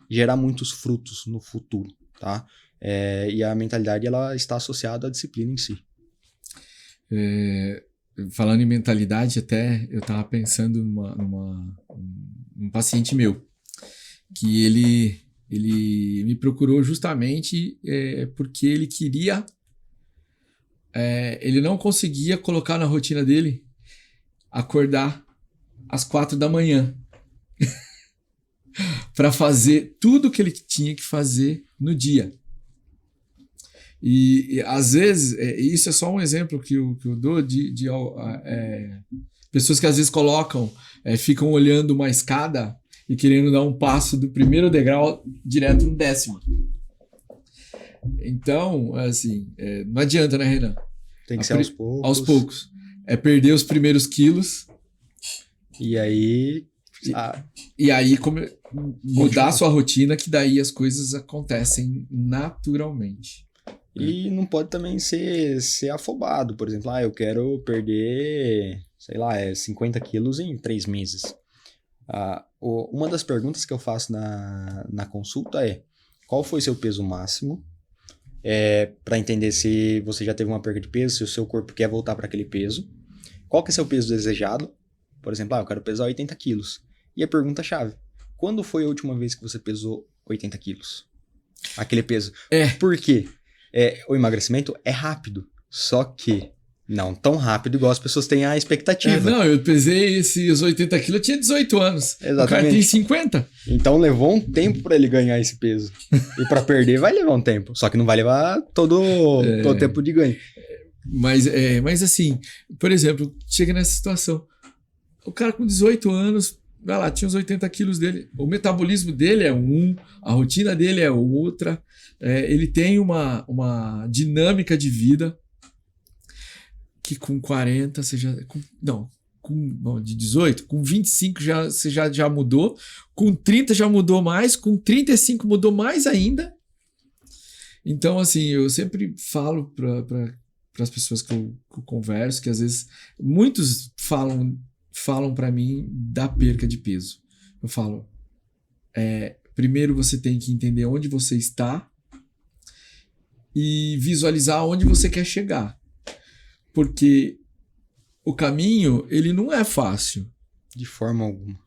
gerar muitos frutos no futuro, tá? E a mentalidade ela está associada à disciplina em si. falando em mentalidade, até eu tava pensando num paciente meu, que ele me procurou justamente porque ele queria, ele não conseguia colocar na rotina dele acordar às 4 da manhã para fazer tudo que ele tinha que fazer no dia. E às vezes, isso é só um exemplo que eu dou de pessoas que às vezes ficam olhando uma escada e querendo dar um passo do primeiro degrau direto no 10º. Então, assim, não adianta, né, Renan? Tem que ser aos poucos. Aos poucos. É perder os primeiros quilos. E aí... E aí mudar a sua rotina, que daí as coisas acontecem naturalmente. E não pode também ser afobado. Por exemplo, eu quero perder, sei lá, 50 quilos em 3 meses. Uma das perguntas que eu faço na consulta é: qual foi seu peso máximo? Para entender se você já teve uma perda de peso, se o seu corpo quer voltar para aquele peso. Qual que é seu peso desejado? Por exemplo, eu quero pesar 80 quilos. E a pergunta-chave: quando foi a última vez que você pesou 80 quilos? Aquele peso. Por quê? O emagrecimento é rápido, só que não tão rápido igual as pessoas têm a expectativa. Eu pesei esses 80 quilos, eu tinha 18 anos. Exatamente. O cara tem 50. Então levou um tempo para ele ganhar esse peso. E para perder vai levar um tempo, só que não vai levar todo o tempo de ganho. Mas assim, por exemplo, chega nessa situação. O cara com 18 anos, vai lá, tinha os 80 quilos dele. O metabolismo dele é a rotina dele é outra. Ele tem uma dinâmica de vida que com 40 você já... de 18, com 25 você já mudou, com 30 já mudou mais, com 35 mudou mais ainda. Então, assim, eu sempre falo para as pessoas que eu converso, que às vezes muitos falam para mim da perca de peso. Eu falo, primeiro você tem que entender onde você está e visualizar onde você quer chegar. Porque o caminho, ele não é fácil. De forma alguma.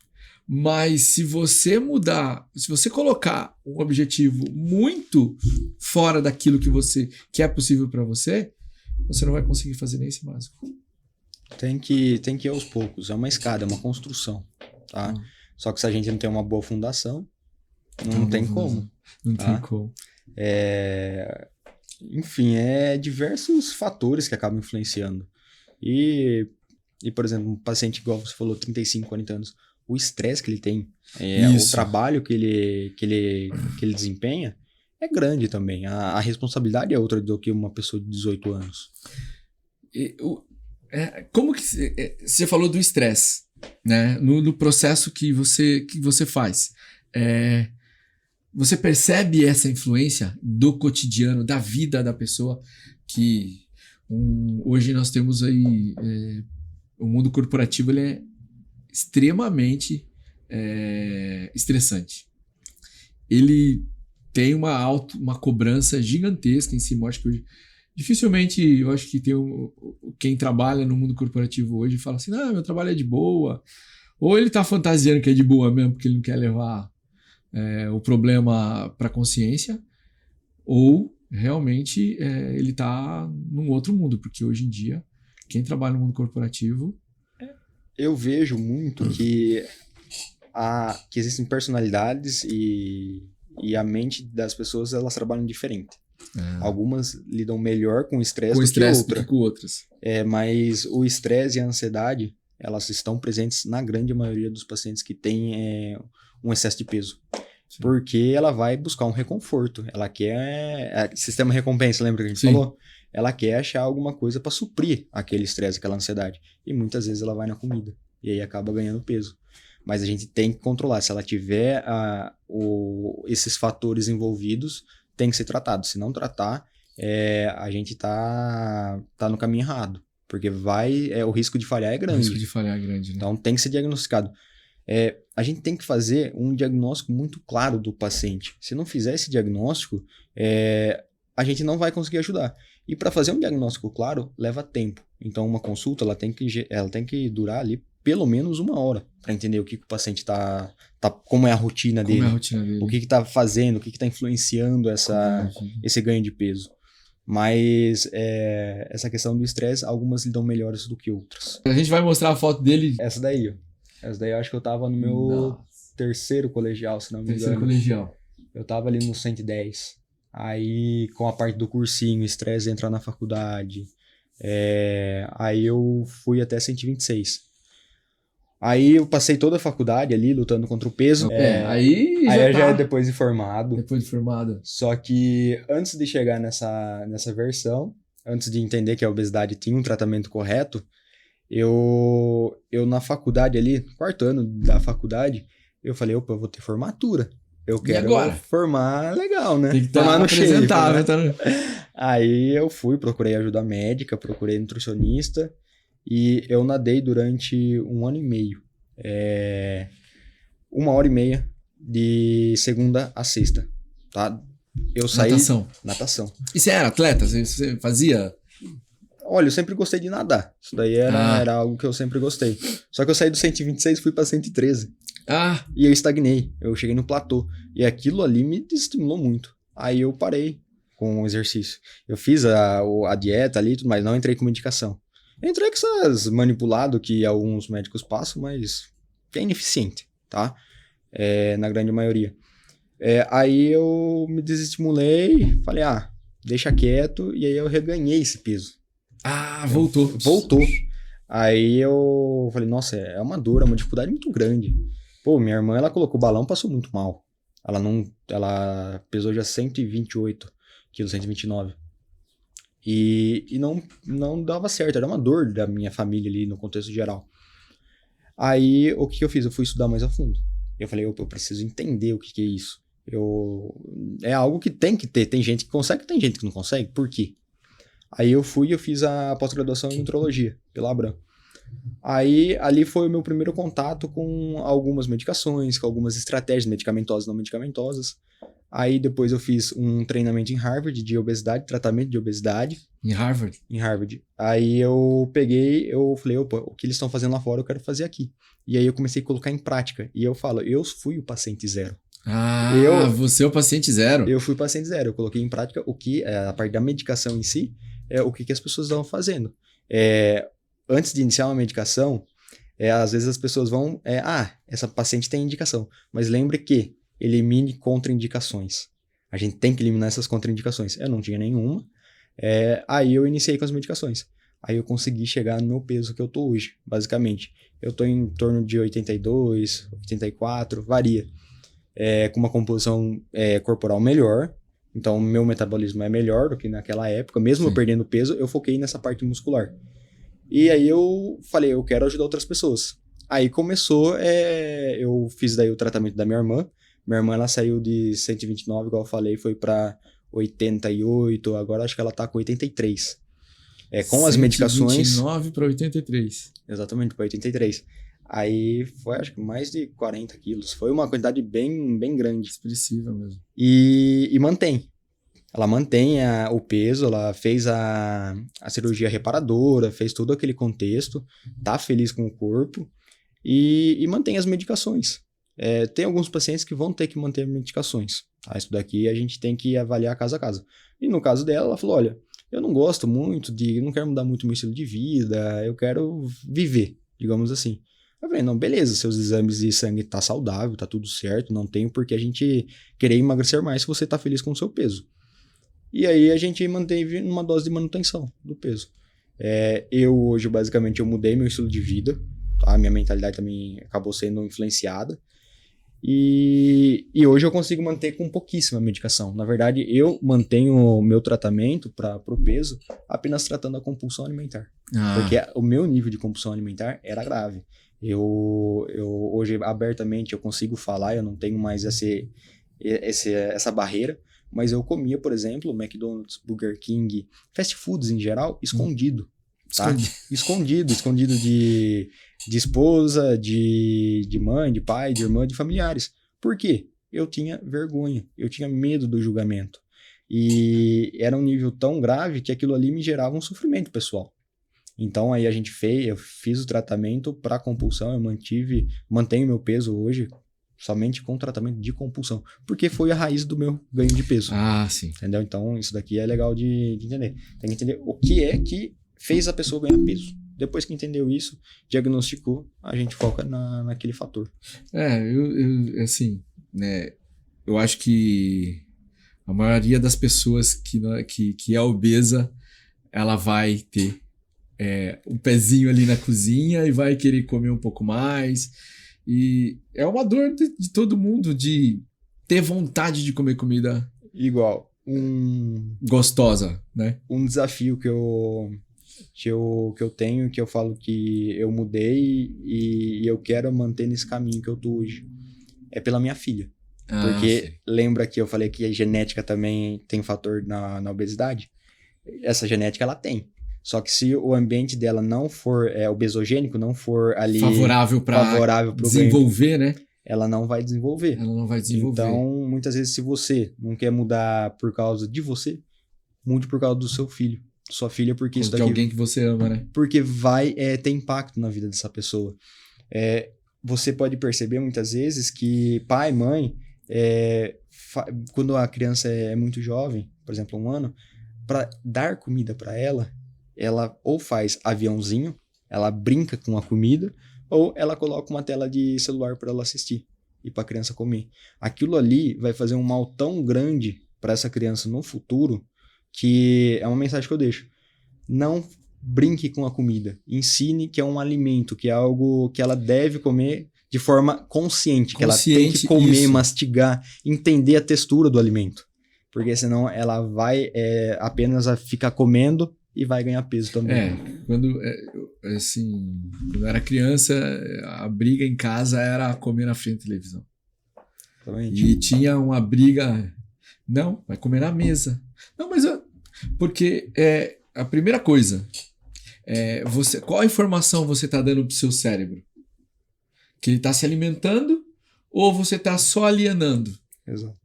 Mas se você se você colocar um objetivo muito fora daquilo que é possível para você, você não vai conseguir fazer nem esse básico. Tem que ir aos poucos. É uma escada, é uma construção, tá? Só que se a gente não tem uma boa fundação, não tem como. Não tem como. Enfim, diversos fatores que acabam influenciando. E, por exemplo, um paciente igual você falou, 35, 40 anos, o estresse que ele tem, o trabalho que ele desempenha é grande também. A responsabilidade é outra do que uma pessoa de 18 anos. Como que você falou do estresse, né? No processo que você faz, você percebe essa influência do cotidiano, da vida da pessoa, que hoje nós temos aí o mundo corporativo, ele é extremamente estressante. Ele tem uma cobrança gigantesca em cima. Acho que dificilmente, eu acho que tem quem trabalha no mundo corporativo hoje fala assim, meu trabalho é de boa. Ou ele tá fantasiando que é de boa mesmo, porque ele não quer levar o problema para a consciência, ou realmente ele tá num outro mundo, porque hoje em dia, quem trabalha no mundo corporativo... Eu vejo muito que existem personalidades e a mente das pessoas, elas trabalham diferente. Algumas lidam melhor com o estresse do que outras. Mas o estresse e a ansiedade, elas estão presentes na grande maioria dos pacientes que têm um excesso de peso. Sim. Porque ela vai buscar um reconforto. Ela quer... sistema recompensa, lembra que a gente falou? Ela quer achar alguma coisa para suprir aquele estresse, aquela ansiedade. E muitas vezes ela vai na comida. E aí acaba ganhando peso. Mas a gente tem que controlar. Se ela tiver esses fatores envolvidos, tem que ser tratado. Se não tratar, a gente tá no caminho errado. Porque o risco de falhar é grande. O risco de falhar é grande, né? Então tem que ser diagnosticado. A gente tem que fazer um diagnóstico muito claro do paciente. Se não fizer esse diagnóstico, a gente não vai conseguir ajudar. E para fazer um diagnóstico claro, leva tempo. Então, uma consulta, ela tem que durar ali pelo menos 1 hora para entender o que o paciente como é a rotina dele. Como é a rotina dele? O que está fazendo, o que está influenciando esse ganho de peso. Mas essa questão do estresse, algumas lidam melhores do que outras. A gente vai mostrar a foto dele. Essa daí eu acho que eu tava no meu terceiro colegial, se não me engano. Terceiro colegial. Eu tava ali no 110. Aí, com a parte do cursinho, estresse, entrar na faculdade. Aí eu fui até 126. Aí eu passei toda a faculdade ali, lutando contra o peso. Aí eu já depois de formado. Depois de formado. Só que antes de chegar nessa versão, antes de entender que a obesidade tinha um tratamento correto, eu na faculdade ali, 4º ano da faculdade, eu falei, opa, eu vou ter formatura. Eu quero formar legal, né? Tem que estar no apresentável, shape, né? Aí eu procurei ajuda médica, procurei nutricionista e eu nadei durante 1 ano e meio. 1h30 de segunda a sexta, tá? Eu saí... Natação. E você era atleta? Você fazia... Olha, eu sempre gostei de nadar. Isso daí era algo que eu sempre gostei. Só que eu saí do 126 e fui pra 113. E eu estagnei. Eu cheguei no platô. E aquilo ali me desestimulou muito. Aí eu parei com o exercício. Eu fiz a dieta ali e tudo mais. Não entrei com medicação. Eu entrei com essas manipulado que alguns médicos passam, mas que é ineficiente, tá? Na grande maioria. Aí eu me desestimulei. Falei, deixa quieto. E aí eu reganhei esse peso. Voltou. Aí eu falei, nossa, é uma dor, é uma dificuldade muito grande. Pô, minha irmã, ela colocou o balão, passou muito mal. Ela pesou já 128 quilos, 129. E não dava certo, era uma dor da minha família ali no contexto geral. Aí, o que eu fiz? Eu fui estudar mais a fundo. Eu falei, eu preciso entender o que é isso. É algo que tem que ter. Tem gente que consegue, tem gente que não consegue. Por quê? Aí eu fiz a pós-graduação em nutrologia, pela Abram. Aí, ali foi o meu primeiro contato com algumas medicações, com algumas estratégias medicamentosas e não medicamentosas. Aí, depois eu fiz um treinamento em Harvard de obesidade, tratamento de obesidade. Em Harvard? Em Harvard. Aí eu falei, opa, o que eles estão fazendo lá fora eu quero fazer aqui. E aí eu comecei a colocar em prática. E eu falo, eu fui o paciente zero. Você é o paciente zero. Eu fui o paciente zero. Eu coloquei em prática a parte da medicação em si, o que as pessoas estavam fazendo. Antes de iniciar uma medicação, às vezes as pessoas vão... essa paciente tem indicação. Mas lembre que elimine contraindicações. A gente tem que eliminar essas contraindicações. Eu não tinha nenhuma. Aí eu iniciei com as medicações. Aí eu consegui chegar no meu peso que eu tô hoje, basicamente. Eu tô em torno de 82, 84, varia. Com uma composição corporal melhor. Então, meu metabolismo é melhor do que naquela época. Mesmo eu perdendo peso, eu foquei nessa parte muscular. E aí eu falei, eu quero ajudar outras pessoas. Aí começou, eu fiz daí o tratamento da minha irmã. Minha irmã, ela saiu de 129, igual eu falei, foi pra 88, agora acho que ela tá com 83. Com as medicações... 129 para 83. Exatamente, para 83. Aí foi, acho que mais de 40 quilos. Foi uma quantidade bem, bem grande. Expressiva mesmo. E mantém. Ela mantém o peso, ela fez a cirurgia reparadora, fez todo aquele contexto, tá feliz com o corpo e mantém as medicações. Tem alguns pacientes que vão ter que manter medicações. Tá? Isso daqui a gente tem que avaliar caso a caso. E no caso dela, ela falou, olha, eu não gosto muito eu não quero mudar muito o meu estilo de vida, eu quero viver, digamos assim. Eu falei, não, beleza, seus exames de sangue tá saudável, tá tudo certo, não tem por que a gente querer emagrecer mais se você tá feliz com o seu peso. E aí a gente manteve uma dose de manutenção do peso. Eu hoje, basicamente, eu mudei meu estilo de vida, tá? Minha mentalidade também acabou sendo influenciada. E hoje eu consigo manter com pouquíssima medicação. Na verdade, eu mantenho o meu tratamento para o peso apenas tratando a compulsão alimentar. Porque o meu nível de compulsão alimentar era grave. Eu hoje, abertamente, eu consigo falar, eu não tenho mais essa barreira, mas eu comia, por exemplo, McDonald's, Burger King, fast foods em geral, escondido. Tá? Escondido de esposa, de mãe, de pai, de irmã, de familiares. Por quê? Eu tinha vergonha, eu tinha medo do julgamento. E era um nível tão grave que aquilo ali me gerava um sofrimento pessoal. Então aí eu fiz o tratamento para compulsão, mantenho meu peso hoje somente com tratamento de compulsão, porque foi a raiz do meu ganho de peso. Ah, sim. Entendeu? Então isso daqui é legal de entender. Tem que entender o que é que fez a pessoa ganhar peso. Depois que entendeu isso, diagnosticou, a gente foca naquele fator. Assim, né, eu acho que a maioria das pessoas que é obesa, ela vai ter um pezinho ali na cozinha e vai querer comer um pouco mais. E é uma dor de todo mundo de ter vontade de comer comida igual gostosa, né? Um desafio que eu tenho, que eu falo que eu mudei e eu quero manter nesse caminho que eu tô hoje, é pela minha filha. Porque lembra que eu falei que a genética também tem fator na obesidade? Essa genética ela tem. Só que se o ambiente dela não for obesogênico, não for ali favorável para desenvolver, né? Ela não vai desenvolver. Então, muitas vezes, se você não quer mudar por causa de você, mude por causa do seu filho, sua filha, porque isso daqui... De alguém que você ama, né? Porque vai ter impacto na vida dessa pessoa. Você pode perceber muitas vezes que pai, mãe, quando a criança é muito jovem, por exemplo, 1 ano, para dar comida para ela ou faz aviãozinho, ela brinca com a comida, ou ela coloca uma tela de celular para ela assistir e para a criança comer. Aquilo ali vai fazer um mal tão grande para essa criança no futuro, que é uma mensagem que eu deixo. Não brinque com a comida. Ensine que é um alimento, que é algo que ela deve comer de forma consciente, que ela tem que comer, mastigar, entender a textura do alimento. Porque senão ela vai apenas ficar comendo e vai ganhar peso também. Quando eu era criança, a briga em casa era comer na frente da televisão. Exatamente. E tinha uma briga, não, vai comer na mesa. Não, mas porque a primeira coisa, qual informação você está dando pro seu cérebro? Que ele está se alimentando ou você está só alienando? Exato.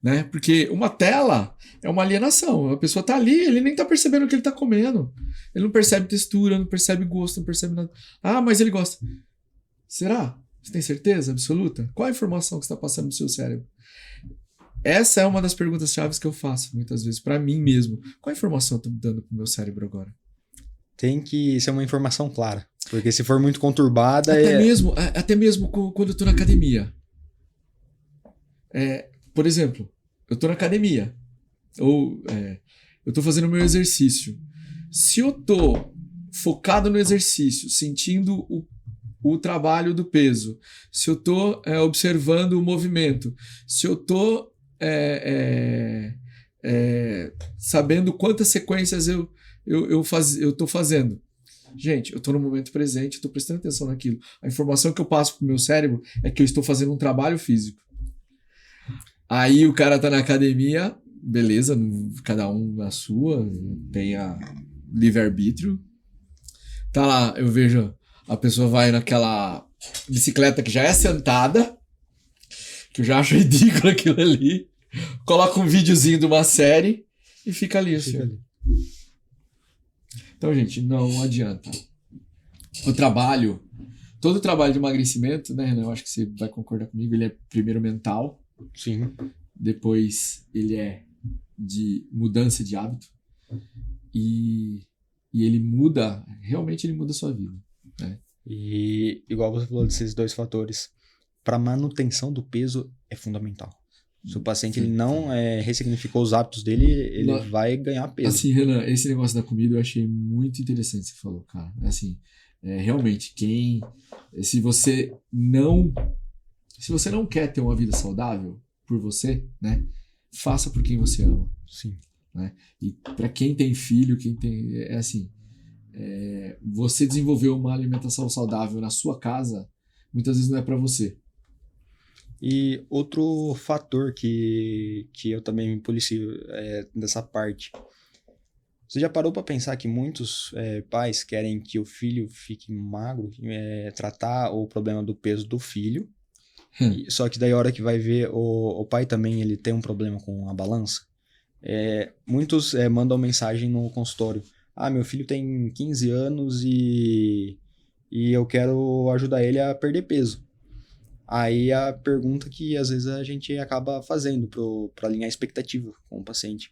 Né? Porque uma tela é uma alienação. A pessoa tá ali, ele nem tá percebendo o que ele tá comendo. Ele não percebe textura, não percebe gosto, não percebe nada. Ah, mas ele gosta. Será? Você tem certeza absoluta? Qual a informação que está passando no seu cérebro? Essa é uma das perguntas chaves que eu faço muitas vezes para mim mesmo. Qual a informação eu tô dando pro meu cérebro agora? Tem que ser uma informação clara. Porque se for muito conturbada... Até mesmo quando eu tô na academia. Por exemplo, eu tô na academia. Ou eu tô fazendo o meu exercício. Se eu tô focado no exercício, sentindo o trabalho do peso, se eu tô observando o movimento, se eu tô sabendo quantas sequências eu tô fazendo. Gente, eu tô no momento presente, eu tô prestando atenção naquilo. A informação que eu passo pro meu cérebro é que eu estou fazendo um trabalho físico. Aí o cara tá na academia, beleza, cada um na sua, tem a livre-arbítrio. Tá lá, eu vejo a pessoa vai naquela bicicleta que já é sentada, que eu já acho ridículo aquilo ali, coloca um videozinho de uma série e fica ali assim. Então, gente, não adianta. Todo o trabalho de emagrecimento, né, Renan, eu acho que você vai concordar comigo, ele é primeiro mental. Sim. Depois ele é de mudança de hábito e ele realmente ele muda a sua vida, né? E igual você falou desses 2 fatores, para manutenção do peso é fundamental. Se o paciente ele não ressignificou os hábitos dele, ele vai ganhar peso. Assim, Renan, esse negócio da comida eu achei muito interessante, você falou, cara. Assim, realmente, se você não quer ter uma vida saudável por você, né, faça por quem você ama. Sim. Né? E para quem tem filho, você desenvolveu uma alimentação saudável na sua casa, muitas vezes não é para você. E outro fator que eu também me policio dessa parte. Você já parou para pensar que muitos pais querem que o filho fique magro, tratar o problema do peso do filho? Só que daí a hora que vai ver, o pai também ele tem um problema com a balança. Muitos mandam mensagem no consultório. Ah, meu filho tem 15 anos e eu quero ajudar ele a perder peso. Aí a pergunta que às vezes a gente acaba fazendo para alinhar a expectativa com o paciente.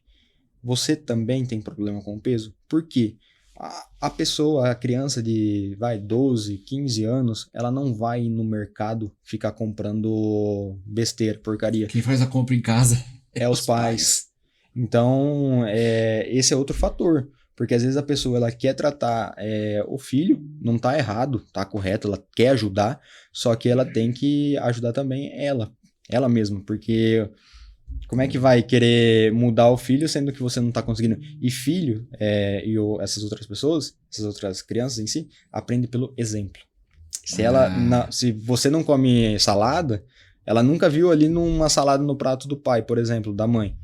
Você também tem problema com o peso? Por quê? A pessoa, a criança de 12, 15 anos, ela não vai no mercado ficar comprando besteira, porcaria. Quem faz a compra em casa é os pais. Então, esse é outro fator. Porque às vezes a pessoa ela quer tratar o filho, não tá errado, tá correto, ela quer ajudar, só que ela tem que ajudar também ela mesma, porque como é que vai querer mudar o filho sendo que você não tá conseguindo? E filho, essas outras pessoas, essas outras crianças em si, aprendem pelo exemplo. Se você não come salada, ela nunca viu ali numa salada no prato do pai, por exemplo, da mãe.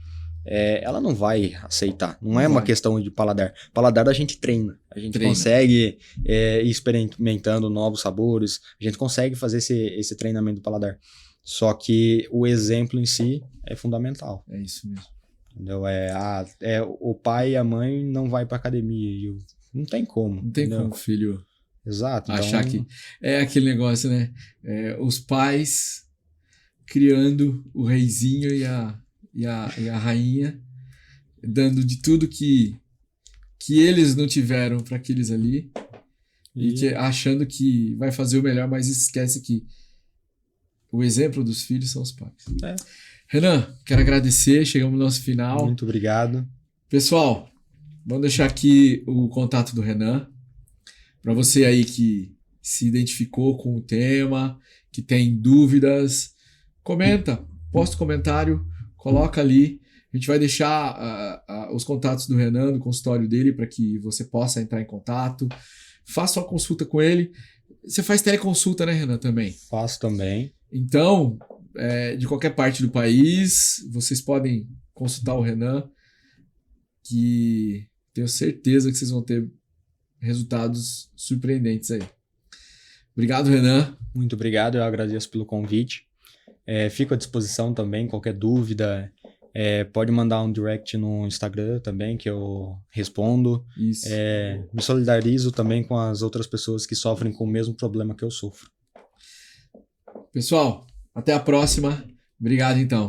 Ela não vai aceitar. Não é uma questão de paladar. Paladar a gente treina. A gente consegue ir experimentando novos sabores. A gente consegue fazer esse treinamento do paladar. Só que o exemplo em si é fundamental. É isso mesmo. Entendeu? O pai e a mãe não vai pra academia. Não tem como. Não tem como o filho Exato, achar que... É aquele negócio, né? Os pais criando o reizinho e a rainha, dando de tudo que eles não tiveram para aqueles ali, achando que vai fazer o melhor, mas esquece que o exemplo dos filhos são os pais. Renan, quero agradecer, chegamos no nosso final. Muito obrigado. Pessoal, vamos deixar aqui o contato do Renan, para você aí que se identificou com o tema, que tem dúvidas, comenta, posta um comentário, coloca ali. A gente vai deixar os contatos do Renan, do consultório dele, para que você possa entrar em contato. Faça uma consulta com ele. Você faz teleconsulta, né, Renan, também? Faço também. Então, de qualquer parte do país, vocês podem consultar o Renan, que tenho certeza que vocês vão ter resultados surpreendentes aí. Obrigado, Renan. Muito obrigado, eu agradeço pelo convite. Fico à disposição também, qualquer dúvida, pode mandar um direct no Instagram também, que eu respondo. Isso. Me solidarizo também com as outras pessoas que sofrem com o mesmo problema que eu sofro. Pessoal, até a próxima. Obrigado, então.